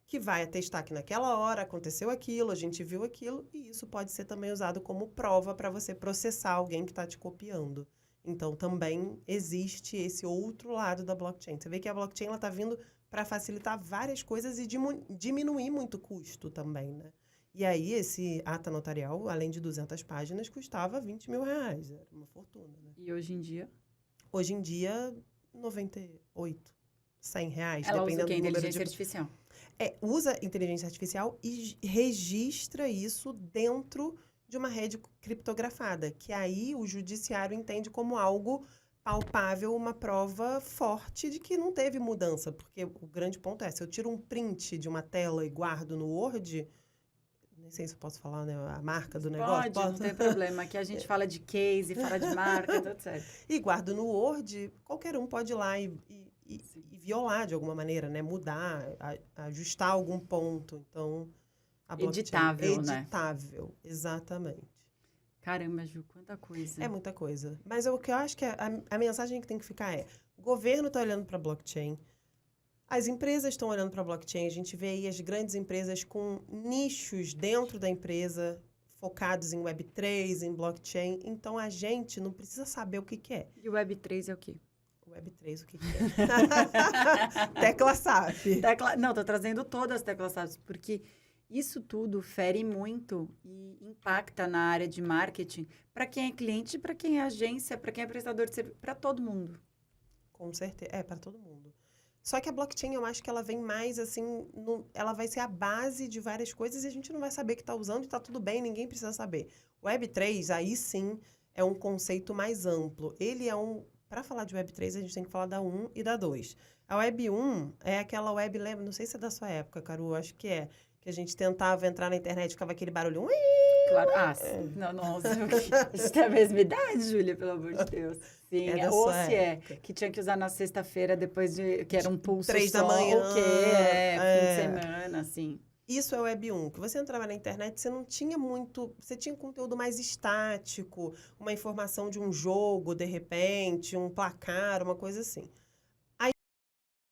que vai atestar que naquela hora aconteceu aquilo, a gente viu aquilo, e isso pode ser também usado como prova para você processar alguém que está te copiando. Então, também existe esse outro lado da blockchain. Você vê que a blockchain está vindo para facilitar várias coisas e diminuir muito custo também, né? E aí, esse ata notarial, além de 200 páginas, custava R$ 20.000. Era uma fortuna, né? E hoje em dia? Hoje em dia, 98, R$ 100, Ela usa o dependendo quê? do número Inteligência artificial. usa inteligência artificial e registra isso dentro de uma rede criptografada, que aí o judiciário entende como algo palpável, uma prova forte de que não teve mudança. Porque o grande ponto é, se eu tiro um print de uma tela e guardo no Word, nem sei se eu posso falar, né, a marca do negócio. Pode, não tem problema. Aqui a gente fala de case, fala de marca, tudo certo. E guardo no Word, qualquer um pode ir lá e violar de alguma maneira, né? Mudar, ajustar algum ponto. Então, a blockchain Editável, né? editável, exatamente. Caramba, Ju, quanta coisa. É muita coisa. Mas o que eu acho que a mensagem que tem que ficar é: o governo está olhando para a blockchain, as empresas estão olhando para a blockchain, a gente vê aí as grandes empresas com nichos dentro da empresa focados em Web3, em blockchain. Então, a gente não precisa saber o que que é. E o Web3 é o quê? Web3, o que que é? Tecla SAP. Não, tô trazendo todas as teclas SAP, porque isso tudo fere muito e impacta na área de marketing para quem é cliente, para quem é agência, para quem é prestador de serviço, para todo mundo. Com certeza. É, para todo mundo. Só que a blockchain, eu acho que ela vem mais assim, ela vai ser a base de várias coisas e a gente não vai saber que está usando e está tudo bem, ninguém precisa saber. O Web3, aí sim, é um conceito mais amplo. Ele é para falar de Web3, a gente tem que falar da 1 e da 2. A Web 1 é aquela web, lembra, não sei se é da sua época, Caru, acho que é, que a gente tentava entrar na internet, ficava aquele barulho. Claro. Ah, não, nossa, a gente tem a mesma idade, Júlia, pelo amor de Deus. Sim, É da ou sua se época. que tinha que usar na sexta-feira depois de que era um pulso 3 da só, manhã, o quê? Fim de semana, assim. Isso é o Web 1, que você entrava na internet, você não tinha muito... Você tinha conteúdo mais estático, uma informação de um jogo, de repente, um placar, uma coisa assim. Aí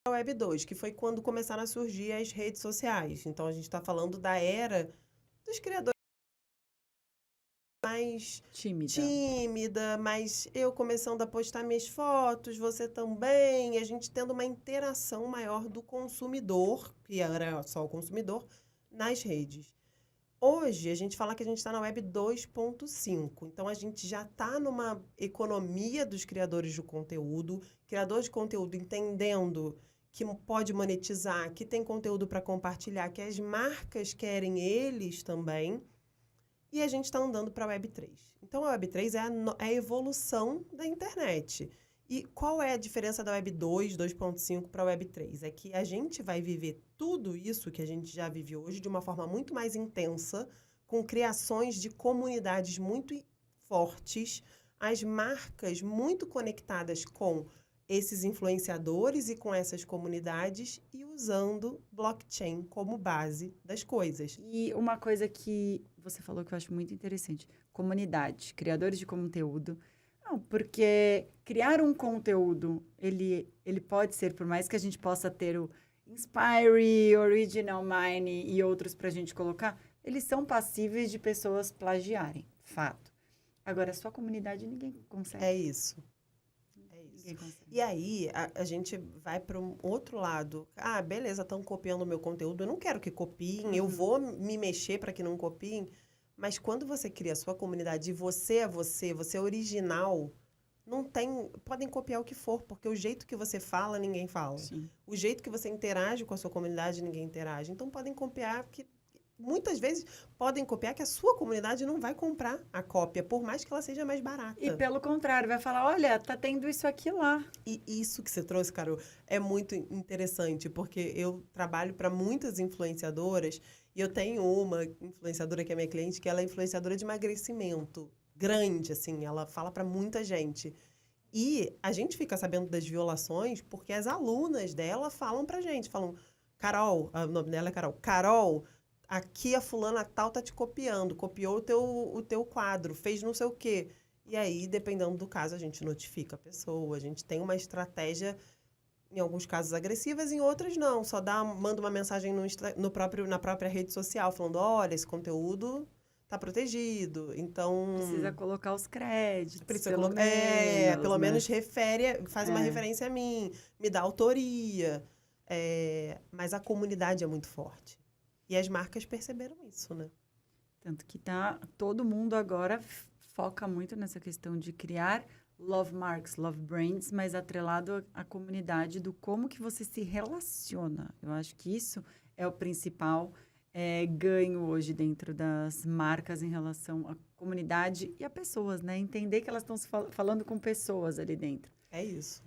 a Web 2, que foi quando começaram a surgir as redes sociais. Então, a gente está falando da era dos criadores mais tímida, mas eu começando a postar minhas fotos, você também, a gente tendo uma interação maior do consumidor, que era só o consumidor, nas redes. Hoje, a gente fala que a gente está na Web 2.5, então a gente já está numa economia dos criadores de conteúdo entendendo que pode monetizar, que tem conteúdo para compartilhar, que as marcas querem eles também, e a gente está andando para a Web 3. Então, a Web 3 é a evolução da internet. E qual é a diferença da Web 2, 2.5 para a Web 3? É que a gente vai viver tudo isso que a gente já vive hoje de uma forma muito mais intensa, com criações de comunidades muito fortes, as marcas muito conectadas com esses influenciadores e com essas comunidades e usando blockchain como base das coisas. E uma coisa que você falou que eu acho muito interessante, comunidade, criadores de conteúdo. Não, porque criar um conteúdo, ele pode ser, por mais que a gente possa ter o Inspire, Original Mine e outros para a gente colocar, eles são passíveis de pessoas plagiarem, fato. Agora, a sua comunidade ninguém consegue. É isso. E aí, a gente vai para um outro lado. Ah, beleza, estão copiando o meu conteúdo. Eu não quero que copiem, eu vou me mexer para que não copiem. Mas quando você cria a sua comunidade e você é original, não tem... Podem copiar o que for, porque o jeito que você fala, ninguém fala. Sim. O jeito que você interage com a sua comunidade, ninguém interage. Então, podem copiar que... Muitas vezes podem copiar que a sua comunidade não vai comprar a cópia, por mais que ela seja mais barata. E pelo contrário, vai falar, olha, tá tendo isso aqui lá. E isso que você trouxe, Carol, é muito interessante, porque eu trabalho para muitas influenciadoras e eu tenho uma influenciadora que é minha cliente, que ela é influenciadora de emagrecimento, grande, assim, ela fala para muita gente. E a gente fica sabendo das violações porque as alunas dela falam pra gente, falam... Carol, o nome dela é Carol. Carol, aqui a fulana tal tá te copiando, copiou o teu quadro, fez não sei o quê. E aí, dependendo do caso, a gente notifica a pessoa, a gente tem uma estratégia, em alguns casos agressivas, em outras não. Só manda uma mensagem na própria rede social, falando, olha, esse conteúdo tá protegido. Então, Precisa colocar os créditos, precisa pelo colocar, menos, pelo né? menos faz uma referência a mim, me dá autoria. Mas a comunidade é muito forte. E as marcas perceberam isso, né? Tanto que todo mundo agora foca muito nessa questão de criar love marks, love brands, mas atrelado à comunidade do como que você se relaciona. Eu acho que isso é o principal ganho hoje dentro das marcas em relação à comunidade e a pessoas, né? Entender que elas estão falando com pessoas ali dentro. É isso.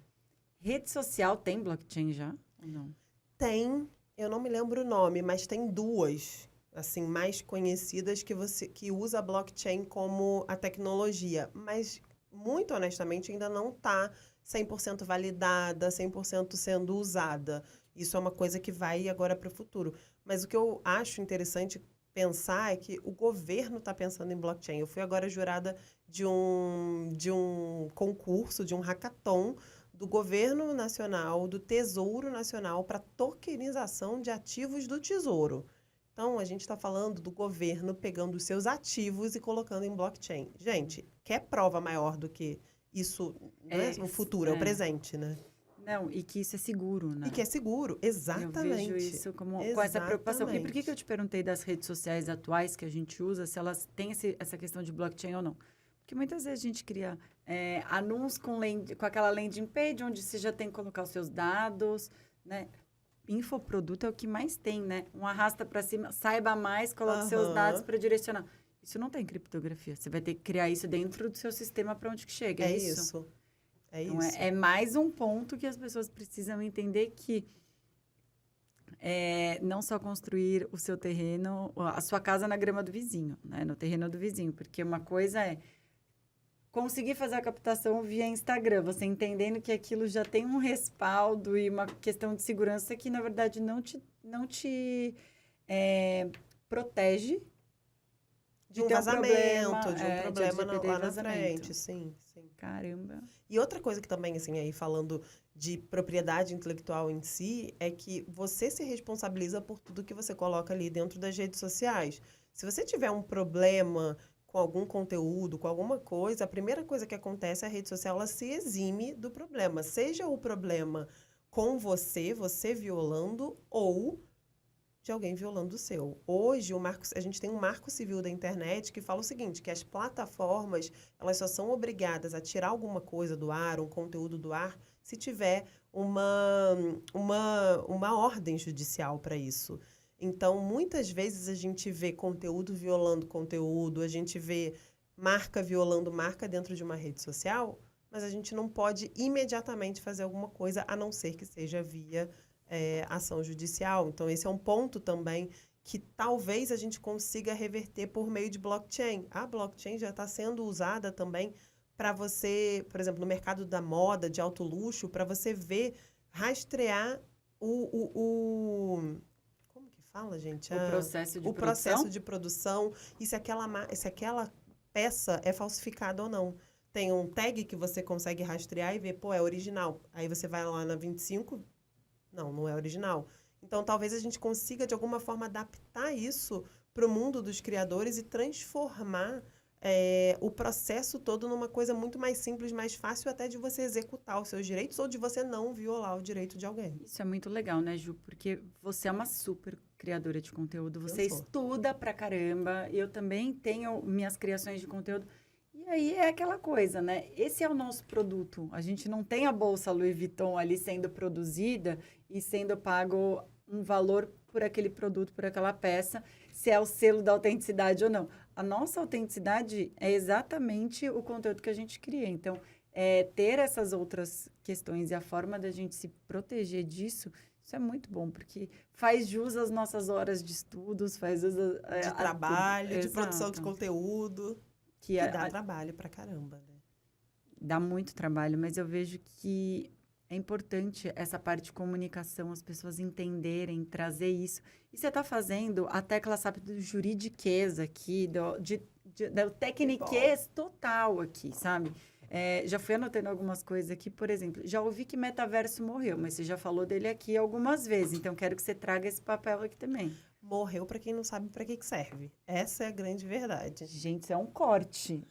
Rede social tem blockchain já ou não? Tem, eu não me lembro o nome, mas tem duas, assim, mais conhecidas que usa a blockchain como a tecnologia. Mas, muito honestamente, ainda não está 100% validada, 100% sendo usada. Isso é uma coisa que vai agora para o futuro. Mas o que eu acho interessante pensar é que o governo está pensando em blockchain. Eu fui agora jurada de um concurso, de um hackathon, do Governo Nacional, do Tesouro Nacional, para tokenização de ativos do Tesouro. Então, a gente está falando do governo pegando os seus ativos e colocando em blockchain. Gente, quer prova maior do que isso? Não é o futuro, é o presente, né? Não, e que isso é seguro, né? E que é seguro, exatamente. Eu vejo isso com essa preocupação. E por que eu te perguntei das redes sociais atuais que a gente usa, se elas têm essa questão de blockchain ou não? Porque muitas vezes a gente cria anúncios com aquela landing page, onde você já tem que colocar os seus dados, né? Infoproduto é o que mais tem, né? Um arrasta para cima, saiba mais, coloque seus dados para direcionar. Isso não tem criptografia. Você vai ter que criar isso dentro do seu sistema para onde que chega. É isso. Então, é mais um ponto que as pessoas precisam entender que não só construir o seu terreno, a sua casa na grama do vizinho, né? No terreno do vizinho. Porque uma coisa é conseguir fazer a captação via Instagram, você entendendo que aquilo já tem um respaldo e uma questão de segurança que, na verdade, não te protege de um vazamento, de um problema lá na frente, sim. Caramba. E outra coisa que também, assim, aí falando de propriedade intelectual em si, é que você se responsabiliza por tudo que você coloca ali dentro das redes sociais. Se você tiver um problema com algum conteúdo, com alguma coisa, a primeira coisa que acontece é a rede social, ela se exime do problema. Seja o problema com você violando, ou de alguém violando o seu. Hoje, a gente tem um marco civil da internet que fala o seguinte, que as plataformas, elas só são obrigadas a tirar alguma coisa do ar, um conteúdo do ar, se tiver uma ordem judicial para isso. Então, muitas vezes a gente vê conteúdo violando conteúdo, a gente vê marca violando marca dentro de uma rede social, mas a gente não pode imediatamente fazer alguma coisa, a não ser que seja via ação judicial. Então, esse é um ponto também que talvez a gente consiga reverter por meio de blockchain. A blockchain já está sendo usada também para você, por exemplo, no mercado da moda, de alto luxo, para você ver, rastrear como que fala, gente? O processo de produção e se aquela peça é falsificada ou não. Tem um tag que você consegue rastrear e ver, é original. Aí você vai lá na 25, não é original. Então, talvez a gente consiga, de alguma forma, adaptar isso para o mundo dos criadores e transformar o processo todo numa coisa muito mais simples, mais fácil até de você executar os seus direitos ou de você não violar o direito de alguém. Isso é muito legal, né, Ju? Porque você é uma super criadora de conteúdo, você estuda pra caramba, eu também tenho minhas criações de conteúdo. E aí é aquela coisa, né? Esse é o nosso produto. A gente não tem a bolsa Louis Vuitton ali sendo produzida e sendo pago um valor por aquele produto, por aquela peça, se é o selo da autenticidade ou não. A nossa autenticidade é exatamente o conteúdo que a gente cria. Então, ter essas outras questões e a forma da gente se proteger disso, isso é muito bom, porque faz jus às nossas horas de estudos, faz jus de trabalho, de produção de conteúdo. Que dá trabalho pra caramba, né? Dá muito trabalho, mas eu vejo que é importante essa parte de comunicação, as pessoas entenderem, trazer isso. E você está fazendo a tecla, sabe, do juridiquês aqui, do tecniquez total aqui, sabe? Já fui anotando algumas coisas aqui, por exemplo, já ouvi que metaverso morreu, mas você já falou dele aqui algumas vezes, então quero que você traga esse papel aqui também. Morreu para quem não sabe para que serve. Essa é a grande verdade. Gente, isso é um corte.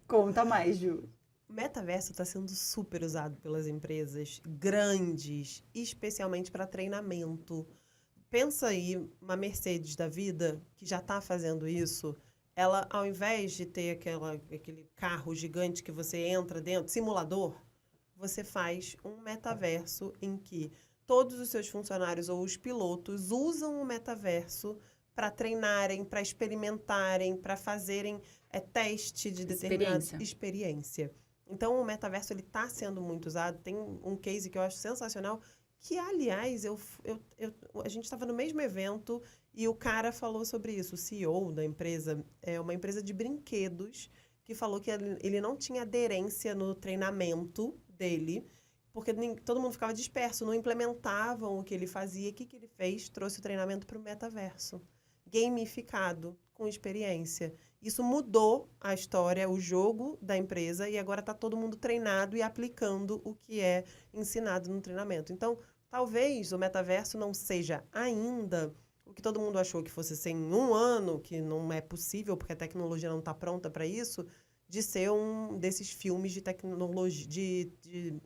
Conta mais, Ju. O metaverso está sendo super usado pelas empresas grandes, especialmente para treinamento. Pensa aí, uma Mercedes da vida, que já está fazendo isso, ela, ao invés de ter aquele carro gigante que você entra dentro, simulador, você faz um metaverso em que todos os seus funcionários ou os pilotos usam o metaverso para treinarem, para experimentarem, para fazerem teste de determinada experiência. Então, o metaverso está sendo muito usado. Tem um case que eu acho sensacional, que, aliás, a gente estava no mesmo evento e o cara falou sobre isso. O CEO da empresa é uma empresa de brinquedos que falou que ele não tinha aderência no treinamento dele, porque todo mundo ficava disperso, não implementavam o que ele fazia. O que ele fez? Trouxe o treinamento para o metaverso. Gamificado, com experiência. Isso mudou a história, o jogo da empresa, e agora está todo mundo treinado e aplicando o que é ensinado no treinamento. Então, talvez o metaverso não seja ainda o que todo mundo achou que fosse ser em um ano, que não é possível, porque a tecnologia não está pronta para isso, de ser um desses filmes de tecnologia, de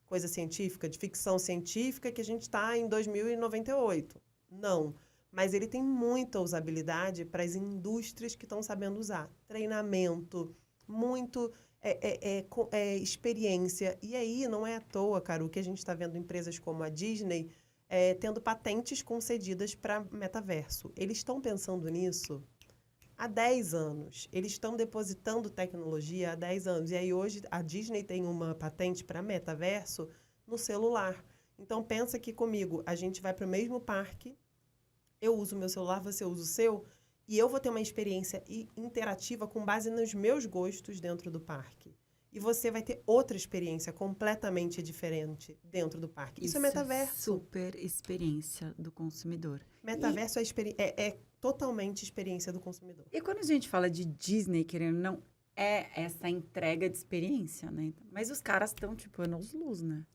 coisa científica, de ficção científica, que a gente está em 2098. Não. Mas ele tem muita usabilidade para as indústrias que estão sabendo usar. Treinamento, muito experiência. E aí, não é à toa, cara, o que a gente está vendo empresas como a Disney tendo patentes concedidas para metaverso. Eles estão pensando nisso há 10 anos. Eles estão depositando tecnologia há 10 anos. E aí, hoje, a Disney tem uma patente para metaverso no celular. Então, pensa que comigo, a gente vai para o mesmo parque, eu uso o meu celular, você usa o seu, e eu vou ter uma experiência interativa com base nos meus gostos dentro do parque. E você vai ter outra experiência completamente diferente dentro do parque. Isso é metaverso. Super experiência do consumidor. Metaverso é totalmente experiência do consumidor. E quando a gente fala de Disney, querendo ou não, é essa entrega de experiência, né? Mas os caras estão, tipo, anos-luz, né?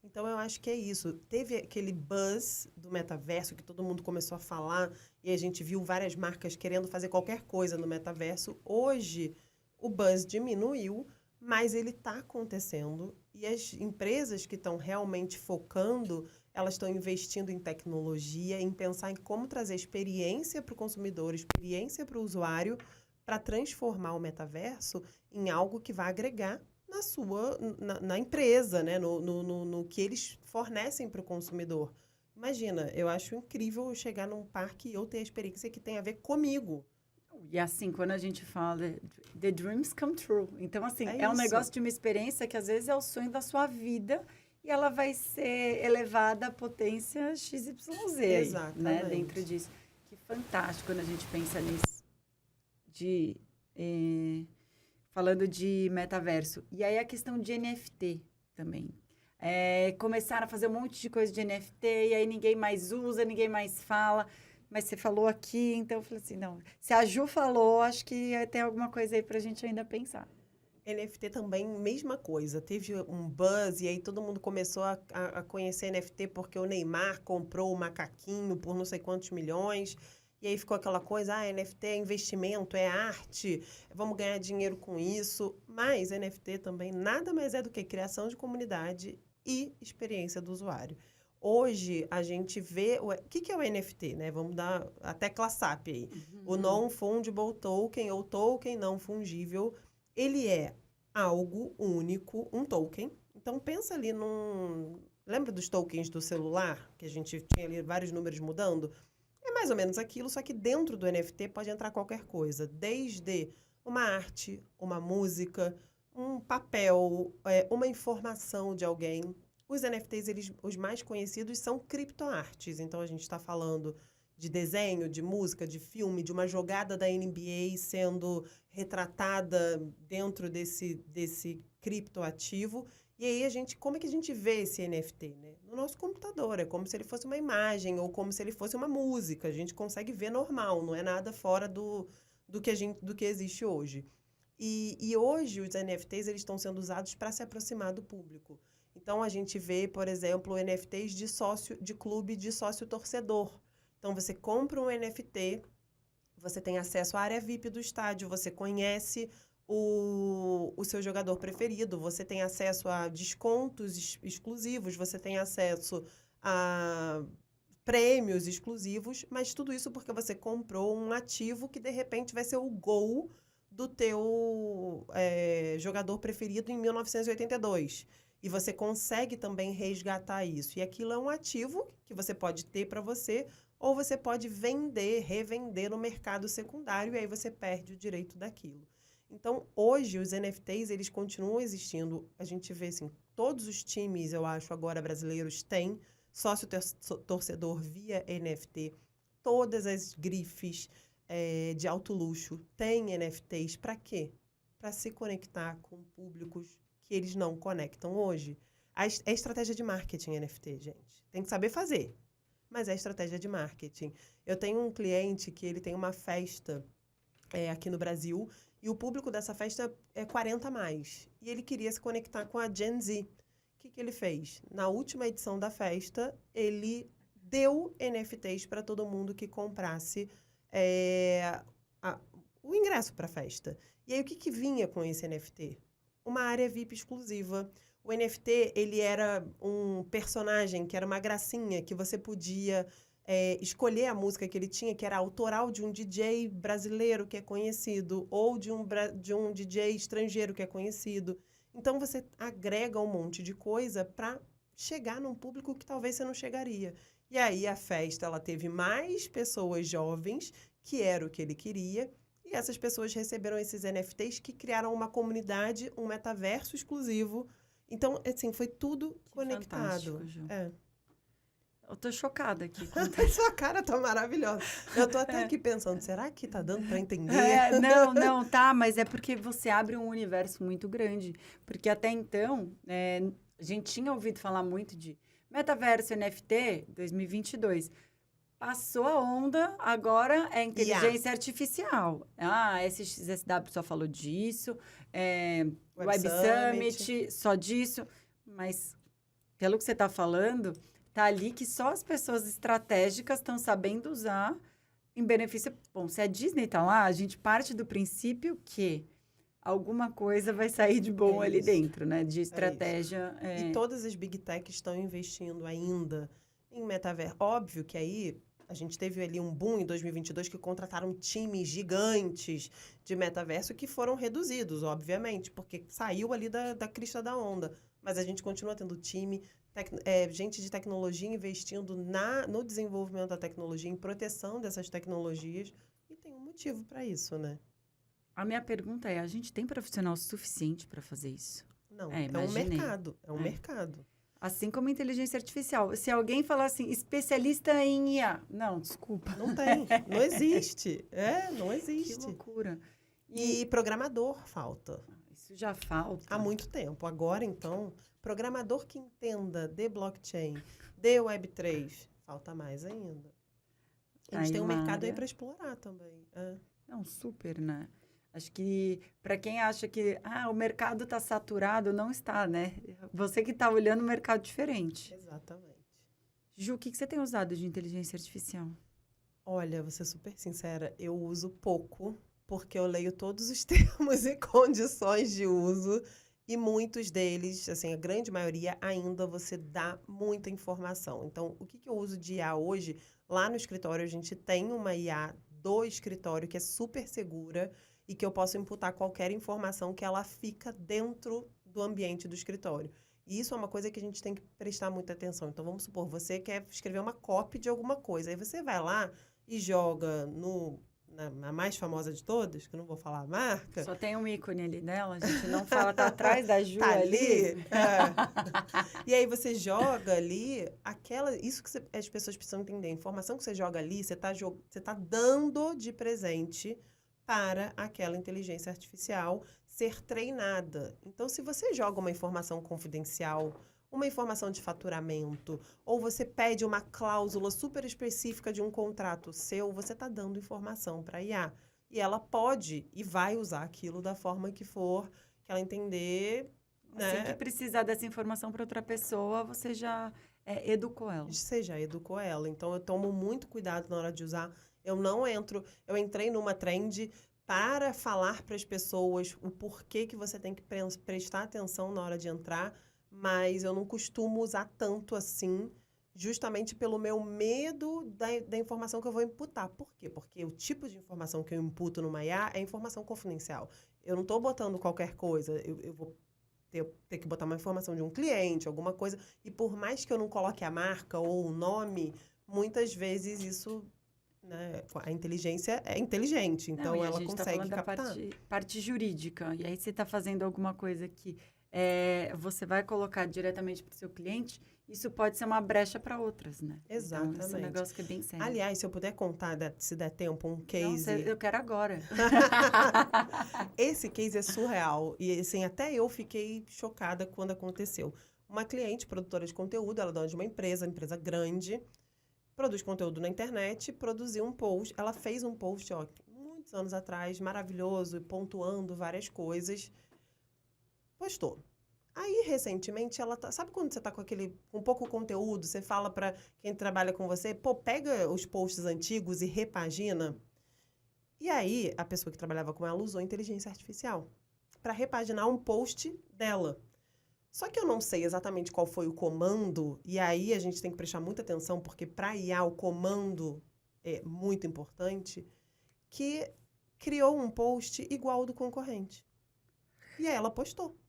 Então, eu acho que é isso. Teve aquele buzz do metaverso que todo mundo começou a falar e a gente viu várias marcas querendo fazer qualquer coisa no metaverso. Hoje, o buzz diminuiu, mas ele está acontecendo e as empresas que estão realmente focando, elas estão investindo em tecnologia, em pensar em como trazer experiência para o consumidor, experiência para o usuário, para transformar o metaverso em algo que vai agregar na empresa, né? no que eles fornecem para o consumidor. Imagina, eu acho incrível eu chegar num parque e eu ter a experiência que tem a ver comigo. E assim, quando a gente fala, the dreams come true. Então, assim, é um isso. negócio de uma experiência que às vezes é o sonho da sua vida e ela vai ser elevada à potência XYZ, né? Dentro disso. Que fantástico quando a gente pensa nisso. Falando de metaverso. E aí a questão de NFT também. Começaram a fazer um monte de coisa de NFT e aí ninguém mais usa, ninguém mais fala. Mas você falou aqui, então eu falei assim, não. Se a Ju falou, acho que tem alguma coisa aí pra gente ainda pensar. NFT também, mesma coisa. Teve um buzz e aí todo mundo começou a conhecer NFT porque o Neymar comprou o macaquinho por não sei quantos milhões. E aí ficou aquela coisa, NFT é investimento, é arte, vamos ganhar dinheiro com isso. Mas NFT também nada mais é do que criação de comunidade e experiência do usuário. Hoje, a gente vê... O que é o NFT, né? Vamos dar a tecla SAP aí. O Non-Fungible Token, ou token não fungível, ele é algo único, um token. Então, pensa ali Lembra dos tokens do celular? Que a gente tinha ali vários números mudando? É mais ou menos aquilo, só que dentro do NFT pode entrar qualquer coisa. Desde uma arte, uma música, um papel, uma informação de alguém. Os NFTs, os mais conhecidos, são criptoartes. Então, a gente está falando de desenho, de música, de filme, de uma jogada da NBA sendo retratada dentro desse criptoativo. E aí, como é que a gente vê esse NFT, né? No nosso computador, é como se ele fosse uma imagem ou como se ele fosse uma música. A gente consegue ver normal, não é nada fora do que existe hoje. E hoje, os NFTs eles estão sendo usados para se aproximar do público. Então, a gente vê, por exemplo, NFTs de clube de sócio-torcedor. Então, você compra um NFT, você tem acesso à área VIP do estádio, você conhece o seu jogador preferido, você tem acesso a descontos exclusivos, você tem acesso a prêmios exclusivos, mas tudo isso porque você comprou um ativo que, de repente, vai ser o gol do teu jogador preferido em 1982. E você consegue também resgatar isso. E aquilo é um ativo que você pode ter para você, ou você pode revender no mercado secundário, e aí você perde o direito daquilo. Então, hoje, os NFTs, eles continuam existindo. A gente vê, assim, todos os times, eu acho, agora brasileiros têm sócio-torcedor via NFT. Todas as grifes de alto luxo têm NFTs. Para quê? Para se conectar com públicos que eles não conectam hoje. É estratégia de marketing NFT, gente. Tem que saber fazer, mas é estratégia de marketing. Eu tenho um cliente que ele tem uma festa aqui no Brasil, e o público dessa festa é 40 a mais. E ele queria se conectar com a Gen Z. O que ele fez? Na última edição da festa, ele deu NFTs para todo mundo que comprasse o ingresso para a festa. E aí, o que vinha com esse NFT? Uma área VIP exclusiva. O NFT, ele era um personagem que era uma gracinha, que você podia escolher a música que ele tinha, que era autoral de um DJ brasileiro que é conhecido, ou de um DJ estrangeiro que é conhecido. Então, você agrega um monte de coisa para chegar num público que talvez você não chegaria. E aí, a festa, ela teve mais pessoas jovens, que era o que ele queria, e essas pessoas receberam esses NFTs que criaram uma comunidade, um metaverso exclusivo. Então, assim, foi tudo conectado. Fantástico, Ju. Eu tô chocada aqui. Sua cara tá maravilhosa. Eu tô até aqui pensando, será que tá dando para entender? Não, tá, mas é porque você abre um universo muito grande. Porque até então, a gente tinha ouvido falar muito de metaverso NFT 2022. Passou a onda, agora é inteligência artificial. SXSW só falou disso, Web Summit só disso. Mas, pelo que você tá falando, tá ali que só as pessoas estratégicas estão sabendo usar em benefício... Bom, se a Disney tá lá, a gente parte do princípio que alguma coisa vai sair de bom ali dentro, né? De estratégia. E todas as Big Tech estão investindo ainda em metaverso. Óbvio que aí a gente teve ali um boom em 2022 que contrataram times gigantes de metaverso que foram reduzidos, obviamente, porque saiu ali da crista da onda. Mas a gente continua tendo time... gente de tecnologia investindo no desenvolvimento da tecnologia, em proteção dessas tecnologias, e tem um motivo para isso, né? A minha pergunta é, a gente tem profissional suficiente para fazer isso? Não, é um mercado, mercado. Assim como inteligência artificial. Se alguém falar assim, especialista em IA, não, desculpa. Não tem, não existe. Não existe. Que loucura. E programador falta. Isso já falta. Há muito tempo. Agora, então... Programador que entenda de blockchain, de Web3, falta mais ainda. A gente tem um mercado aí para explorar também. Não, super, né? Acho que para quem acha que o mercado está saturado, não está, né? Você que está olhando o mercado diferente. Exatamente. Ju, o que você tem usado de inteligência artificial? Olha, vou ser super sincera, eu uso pouco, porque eu leio todos os termos e condições de uso. E muitos deles, assim, a grande maioria, ainda você dá muita informação. Então, o que eu uso de IA hoje? Lá no escritório, a gente tem uma IA do escritório que é super segura e que eu posso imputar qualquer informação que ela fica dentro do ambiente do escritório. E isso é uma coisa que a gente tem que prestar muita atenção. Então, vamos supor, você quer escrever uma copy de alguma coisa. Aí você vai lá e joga a mais famosa de todas, que eu não vou falar a marca. Só tem um ícone ali dela, a gente não fala, tá atrás da Ju Tá ali. ali. É. E aí você joga ali isso que as pessoas precisam entender. A informação que você joga ali, você tá dando de presente para aquela inteligência artificial ser treinada. Então, se você joga uma informação confidencial, uma informação de faturamento, ou você pede uma cláusula super específica de um contrato seu, você está dando informação para a IA. E ela pode e vai usar aquilo da forma que for, que ela entender, né? Assim que precisar dessa informação para outra pessoa, você já educou ela. Você já educou ela. Então, eu tomo muito cuidado na hora de usar. Eu entrei numa trend para falar para as pessoas o porquê que você tem que prestar atenção na hora de entrar, mas eu não costumo usar tanto assim, justamente pelo meu medo da informação que eu vou imputar. Por quê? Porque o tipo de informação que eu imputo numa IA é informação confidencial. Eu não estou botando qualquer coisa, eu vou ter que botar uma informação de um cliente, alguma coisa, e por mais que eu não coloque a marca ou o nome, muitas vezes isso, né, a inteligência é inteligente, então não, ela a gente consegue tá falando captar. da parte jurídica, e aí você está fazendo alguma coisa que você vai colocar diretamente para o seu cliente, isso pode ser uma brecha para outras, né? Exatamente. Então, esse é um negócio que é bem sério. Aliás, se eu puder contar, se der tempo, um case... Nossa, eu quero agora. Esse case é surreal. E, assim, até eu fiquei chocada quando aconteceu. Uma cliente, produtora de conteúdo, ela é dona de uma empresa grande, produz conteúdo na internet, produziu um post. Ela fez um post, ó, muitos anos atrás, maravilhoso, pontuando várias coisas. Postou. Aí, recentemente, ela tá... Sabe quando você tá com pouco conteúdo, você fala para quem trabalha com você, pô, pega os posts antigos e repagina. E aí, a pessoa que trabalhava com ela usou inteligência artificial para repaginar um post dela. Só que eu não sei exatamente qual foi o comando, e aí a gente tem que prestar muita atenção, porque para IA o comando é muito importante, que criou um post igual ao do concorrente. E aí ela postou.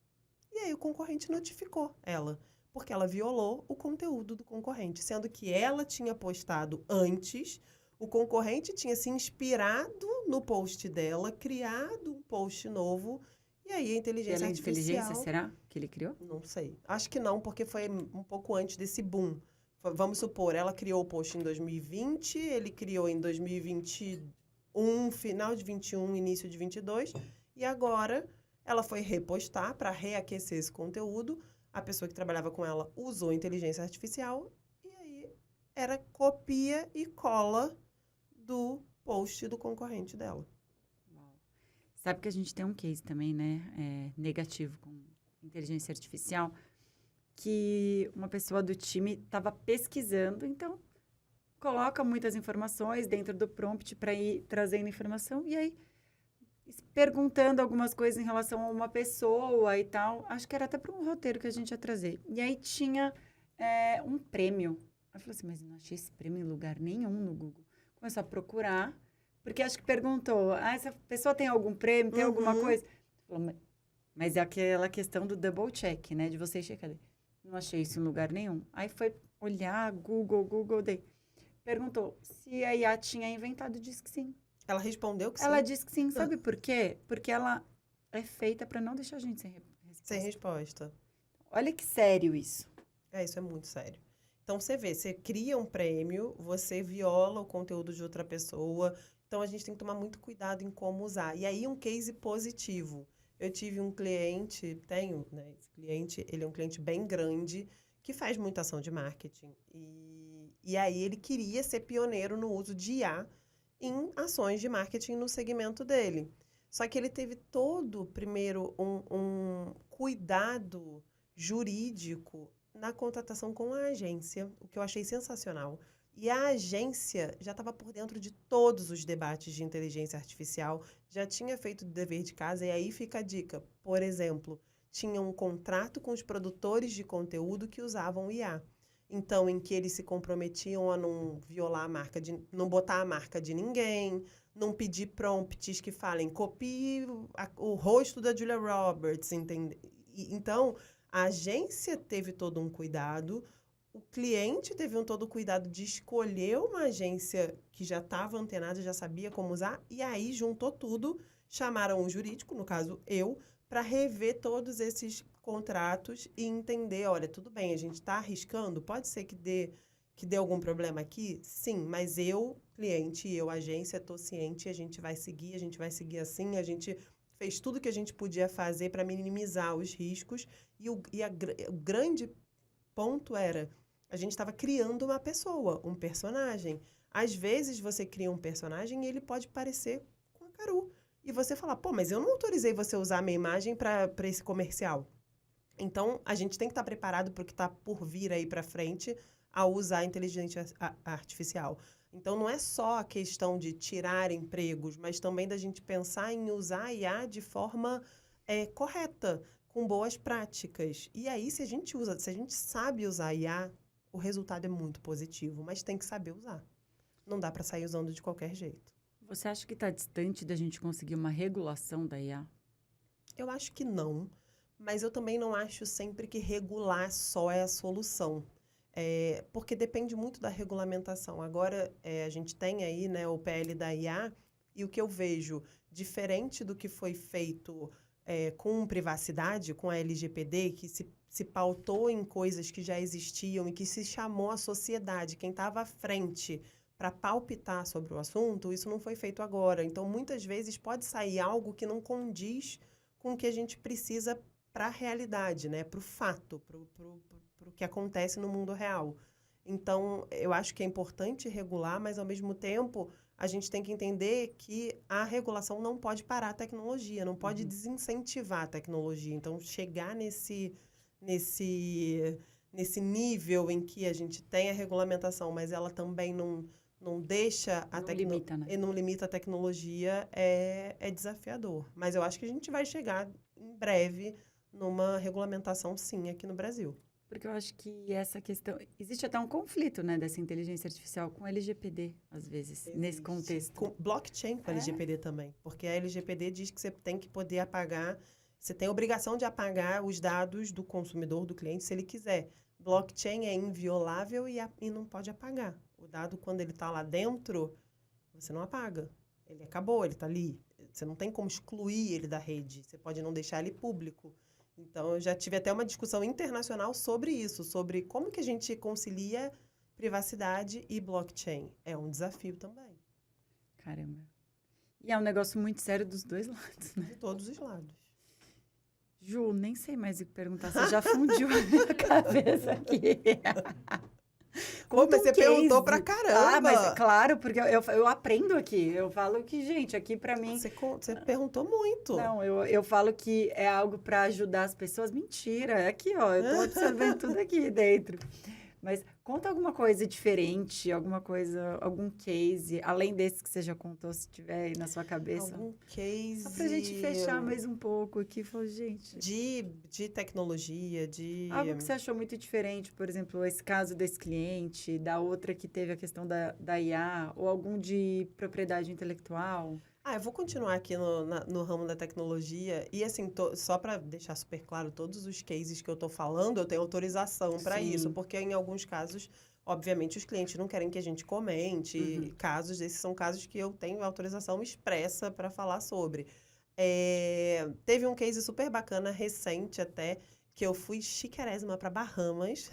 E aí o concorrente notificou ela, porque ela violou o conteúdo do concorrente, sendo que ela tinha postado antes, o concorrente tinha se inspirado no post dela, criado um post novo, e aí a inteligência artificial... inteligência, será que ele criou? Não sei. Acho que não, porque foi um pouco antes desse boom. Vamos supor, ela criou o post em 2020, ele criou em 2021, final de 21, início de 22, e agora... Ela foi repostar para reaquecer esse conteúdo. A pessoa que trabalhava com ela usou inteligência artificial e aí era copia e cola do post do concorrente dela. Sabe que a gente tem um case também, né, negativo com inteligência artificial, que uma pessoa do time estava pesquisando, então coloca muitas informações dentro do prompt para ir trazendo informação e aí perguntando algumas coisas em relação a uma pessoa e tal. Acho que era até para um roteiro que a gente ia trazer. E aí tinha um prêmio. Eu falei assim, mas eu não achei esse prêmio em lugar nenhum no Google. Começou a procurar, porque acho que perguntou, essa pessoa tem algum prêmio, tem alguma coisa? Falou, mas é aquela questão do double check, né? De você checar ali. Não achei isso em lugar nenhum. Aí foi olhar, Google, daí. Perguntou se a IA tinha inventado, disse que sim. Ela respondeu que sim? Ela disse que sim. Sabe por quê? Porque ela é feita para não deixar a gente sem resposta. Sem resposta. Olha que sério isso. Isso é muito sério. Então, você vê, você cria um prêmio, você viola o conteúdo de outra pessoa. Então, a gente tem que tomar muito cuidado em como usar. E aí, um case positivo. Eu tive um cliente, né? Esse cliente, ele é um cliente bem grande, que faz muita ação de marketing. E aí, ele queria ser pioneiro no uso de IA em ações de marketing no segmento dele. Só que ele teve todo, primeiro, um cuidado jurídico na contratação com a agência, o que eu achei sensacional. E a agência já estava por dentro de todos os debates de inteligência artificial, já tinha feito o dever de casa, e aí fica a dica. Por exemplo, tinha um contrato com os produtores de conteúdo que usavam IA. Então, em que eles se comprometiam a não violar a marca, não botar a marca de ninguém, não pedir prompts que falem, copie o rosto da Julia Roberts, entende? Então, a agência teve todo um cuidado, o cliente teve todo o cuidado de escolher uma agência que já estava antenada, já sabia como usar, e aí juntou tudo, chamaram o jurídico, no caso eu, para rever todos esses contratos e entender, olha, tudo bem, a gente está arriscando, pode ser que dê algum problema aqui? Sim, mas eu, cliente, eu, agência, estou ciente, a gente vai seguir assim, a gente fez tudo que a gente podia fazer para minimizar os riscos o grande ponto era, a gente estava criando uma pessoa, um personagem. Às vezes você cria um personagem e ele pode parecer com a Caru. E você fala, pô, mas eu não autorizei você usar a minha imagem para esse comercial. Então, a gente tem que estar preparado para o que está por vir aí para frente ao usar a inteligência artificial. Então, não é só a questão de tirar empregos, mas também da gente pensar em usar a IA de forma correta, com boas práticas. E aí, se a gente sabe usar a IA, o resultado é muito positivo, mas tem que saber usar. Não dá para sair usando de qualquer jeito. Você acha que está distante da gente conseguir uma regulação da IA? Eu acho que não, mas eu também não acho sempre que regular só é a solução. Porque depende muito da regulamentação. Agora, a gente tem aí, né, o PL da IA, e o que eu vejo, diferente do que foi feito com privacidade, com a LGPD, que se pautou em coisas que já existiam e que se chamou a sociedade, quem estava à frente para palpitar sobre o assunto, isso não foi feito agora. Então, muitas vezes pode sair algo que não condiz com o que a gente precisa para a realidade, né? Para o fato, para o que acontece no mundo real. Então, eu acho que é importante regular, mas, ao mesmo tempo, a gente tem que entender que a regulação não pode parar a tecnologia, não pode desincentivar a tecnologia. Então, chegar nesse nível em que a gente tem a regulamentação, mas ela também não deixa a limita, né? E não limita a tecnologia, é desafiador. Mas eu acho que a gente vai chegar em breve numa regulamentação, sim, aqui no Brasil. Porque eu acho que essa questão... Existe até um conflito, né, dessa inteligência artificial com LGPD, às vezes, nesse contexto. Com blockchain com a LGPD também. Porque a LGPD diz que você tem que poder apagar... Você tem a obrigação de apagar os dados do consumidor, do cliente, se ele quiser. Blockchain é inviolável e não pode apagar. O dado, quando ele está lá dentro, você não apaga. Ele acabou, ele está ali. Você não tem como excluir ele da rede. Você pode não deixar ele público. Então, eu já tive até uma discussão internacional sobre isso, sobre como que a gente concilia privacidade e blockchain. É um desafio também. Caramba. E é um negócio muito sério dos dois lados, né? De todos os lados. Ju, nem sei mais o que perguntar. Você já fundiu a minha cabeça aqui. Pô, mas você perguntou pra caramba. Ah, mas claro, porque eu aprendo aqui. Eu falo que, gente, aqui pra mim... Você perguntou muito. Não, eu falo que é algo pra ajudar as pessoas. Mentira, é aqui, ó. Eu tô observando tudo aqui dentro. Mas conta alguma coisa diferente, algum case, além desse que você já contou, se tiver aí na sua cabeça. Algum case... Só pra gente fechar mais um pouco aqui, falou, gente... De tecnologia, Algo que você achou muito diferente, por exemplo, esse caso desse cliente, da outra que teve a questão da IA, ou algum de propriedade intelectual... eu vou continuar aqui no ramo da tecnologia. E, assim, só para deixar super claro, todos os cases que eu estou falando, eu tenho autorização para isso. Porque, em alguns casos, obviamente, os clientes não querem que a gente comente. Casos, esses são casos que eu tenho autorização expressa para falar sobre. Teve um case super bacana, recente até, que eu fui chiquérrima para Bahamas.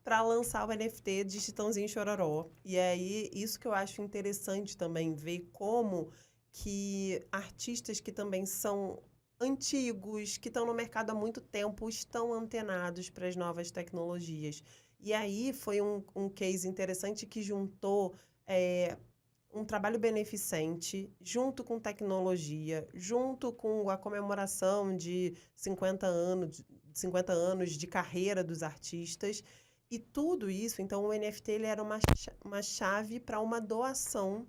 Para lançar o NFT de Chitãozinho e Chororó. E aí, isso que eu acho interessante também, ver como que artistas que também são antigos, que estão no mercado há muito tempo, estão antenados para as novas tecnologias. E aí, foi um case interessante que juntou um trabalho beneficente, junto com tecnologia, junto com a comemoração de 50 anos de carreira dos artistas. E tudo isso, então, o NFT ele era uma chave para uma doação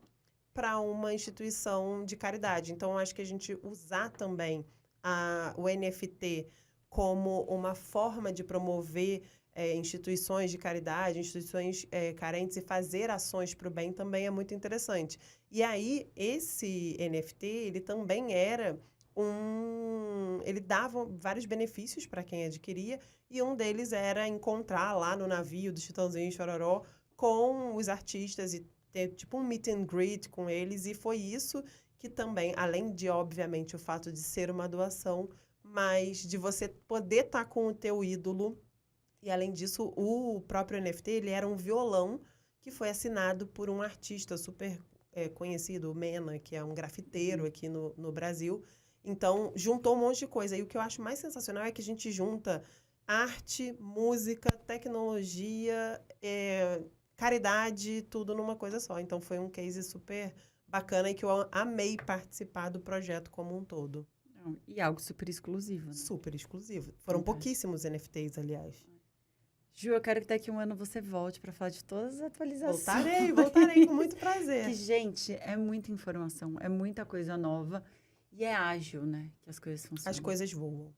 para uma instituição de caridade. Então, eu acho que a gente usar também o NFT como uma forma de promover instituições de caridade, instituições carentes e fazer ações para o bem também é muito interessante. E aí, esse NFT, ele também era ele dava vários benefícios para quem adquiria, e um deles era encontrar lá no navio do Chitãozinho e Chororó com os artistas e ter tipo um meet and greet com eles, e foi isso que também, além de, obviamente, o fato de ser uma doação, mas de você poder estar com o teu ídolo. E, além disso, o próprio NFT, ele era um violão que foi assinado por um artista super conhecido, o Mena, que é um grafiteiro aqui no Brasil. Então, juntou um monte de coisa. E o que eu acho mais sensacional é que a gente junta arte, música, tecnologia, caridade, tudo numa coisa só. Então, foi um case super bacana e que eu amei participar do projeto como um todo. E algo super exclusivo, né? Super exclusivo. Foram pouquíssimos NFTs, aliás. Ju, eu quero que daqui a um ano você volte para falar de todas as atualizações. Voltarei com muito prazer. Que, gente, é muita informação, é muita coisa nova e é ágil, né? Que as coisas funcionam. As coisas voam.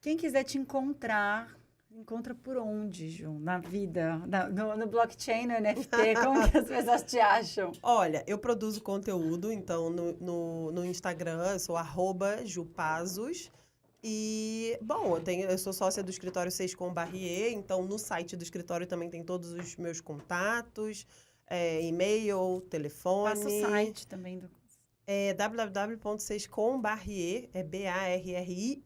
Quem quiser te encontrar, encontra por onde, Ju? Na vida, no blockchain, no NFT, como que as pessoas te acham? Olha, eu produzo conteúdo, então no Instagram eu sou @jupazos. E, bom, eu sou sócia do escritório Sescom/Barrier, então no site do escritório também tem todos os meus contatos, e-mail, telefone. Passa o site também do... www.sescombarrier, barrieu.com.br.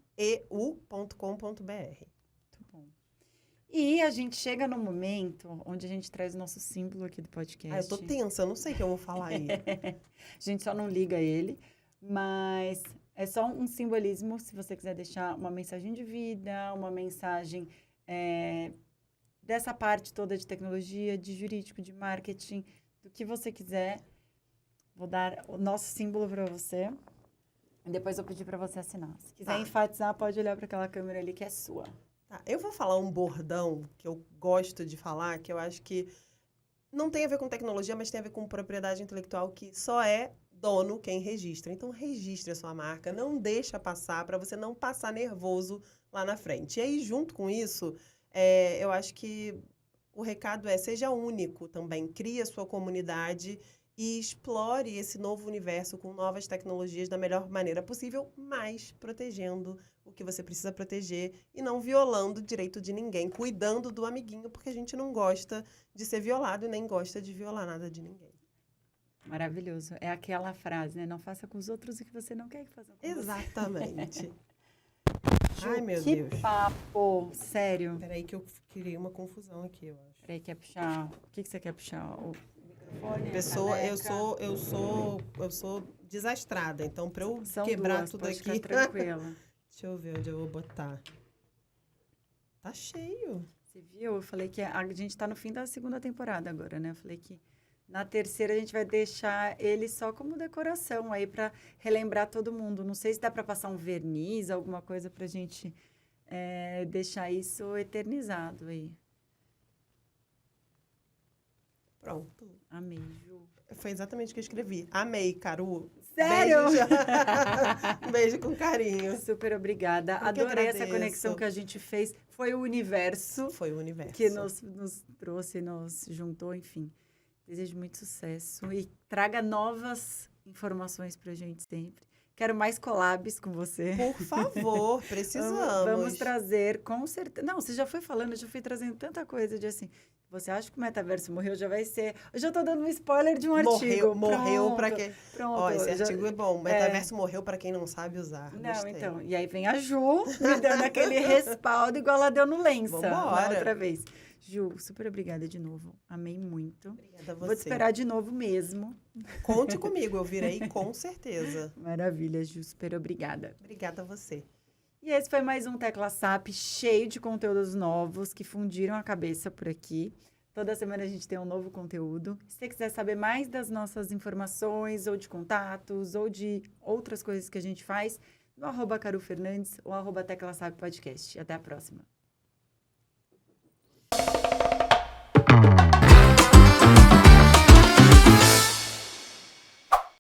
E a gente chega no momento onde a gente traz o nosso símbolo aqui do podcast. Eu tô tensa, eu não sei o que eu vou falar aí. A gente só não liga ele, mas é só um simbolismo se você quiser deixar uma mensagem de vida, uma mensagem dessa parte toda de tecnologia, de jurídico, de marketing, do que você quiser. Vou dar o nosso símbolo para você. E depois eu pedir para você assinar. Se quiser enfatizar, pode olhar para aquela câmera ali que é sua. Eu vou falar um bordão que eu gosto de falar, que eu acho que não tem a ver com tecnologia, mas tem a ver com propriedade intelectual, que só é dono quem registra. Então, registre a sua marca, não deixa passar, para você não passar nervoso lá na frente. E aí, junto com isso, eu acho que o recado seja único também, crie a sua comunidade e explore esse novo universo com novas tecnologias da melhor maneira possível, mas protegendo o que você precisa proteger e não violando o direito de ninguém, cuidando do amiguinho, porque a gente não gosta de ser violado e nem gosta de violar nada de ninguém. Maravilhoso. É aquela frase, né? Não faça com os outros o que você não quer que façam com Exatamente. Ju, Ai, meu que Deus. papo! Sério. Peraí que eu criei uma confusão aqui, eu acho. Peraí, quer puxar... O que você quer puxar? O microfone? Pessoa, a eu sou desastrada, então para eu São quebrar duas, tudo pode aqui. ficar tranquila. Deixa eu ver onde eu vou botar. Tá cheio. Você viu? Eu falei que a gente tá no fim da segunda temporada agora, né? Eu falei que na terceira a gente vai deixar ele só como decoração aí para relembrar todo mundo. Não sei se dá para passar um verniz, alguma coisa pra gente deixar isso eternizado aí. Pronto. Amei, Ju. Foi exatamente o que eu escrevi. Amei, Caru. Sério? Beijo, beijo com carinho. Super obrigada. Eu que Adorei essa agradeço. conexão que a gente fez. Foi o universo Foi o universo. que nos trouxe, nos juntou, enfim. Desejo muito sucesso e traga novas informações pra gente sempre. Quero mais collabs com você. Por favor, precisamos. Vamos trazer, com certeza. Não, você já foi falando, eu já fui trazendo tanta coisa de assim. Você acha que o metaverso morreu? Já vai ser. Eu já tô dando um spoiler de um artigo. Morreu para quem. Pronto. Ó, esse artigo é bom. O metaverso morreu para quem não sabe usar. Não, Gostei. então. E aí vem a Ju me dando aquele respaldo, igual ela deu no Lença. Vambora. Na outra vez. Ju, super obrigada de novo. Amei muito. Obrigada a você. Vou te esperar de novo mesmo. Conte comigo, eu virei com certeza. Maravilha, Ju. Super obrigada. Obrigada a você. E esse foi mais um Tecla SAP cheio de conteúdos novos que fundiram a cabeça por aqui. Toda semana a gente tem um novo conteúdo. Se você quiser saber mais das nossas informações, ou de contatos, ou de outras coisas que a gente faz, no @CaruFernandes ou @TeclaSAP Podcast. Até a próxima.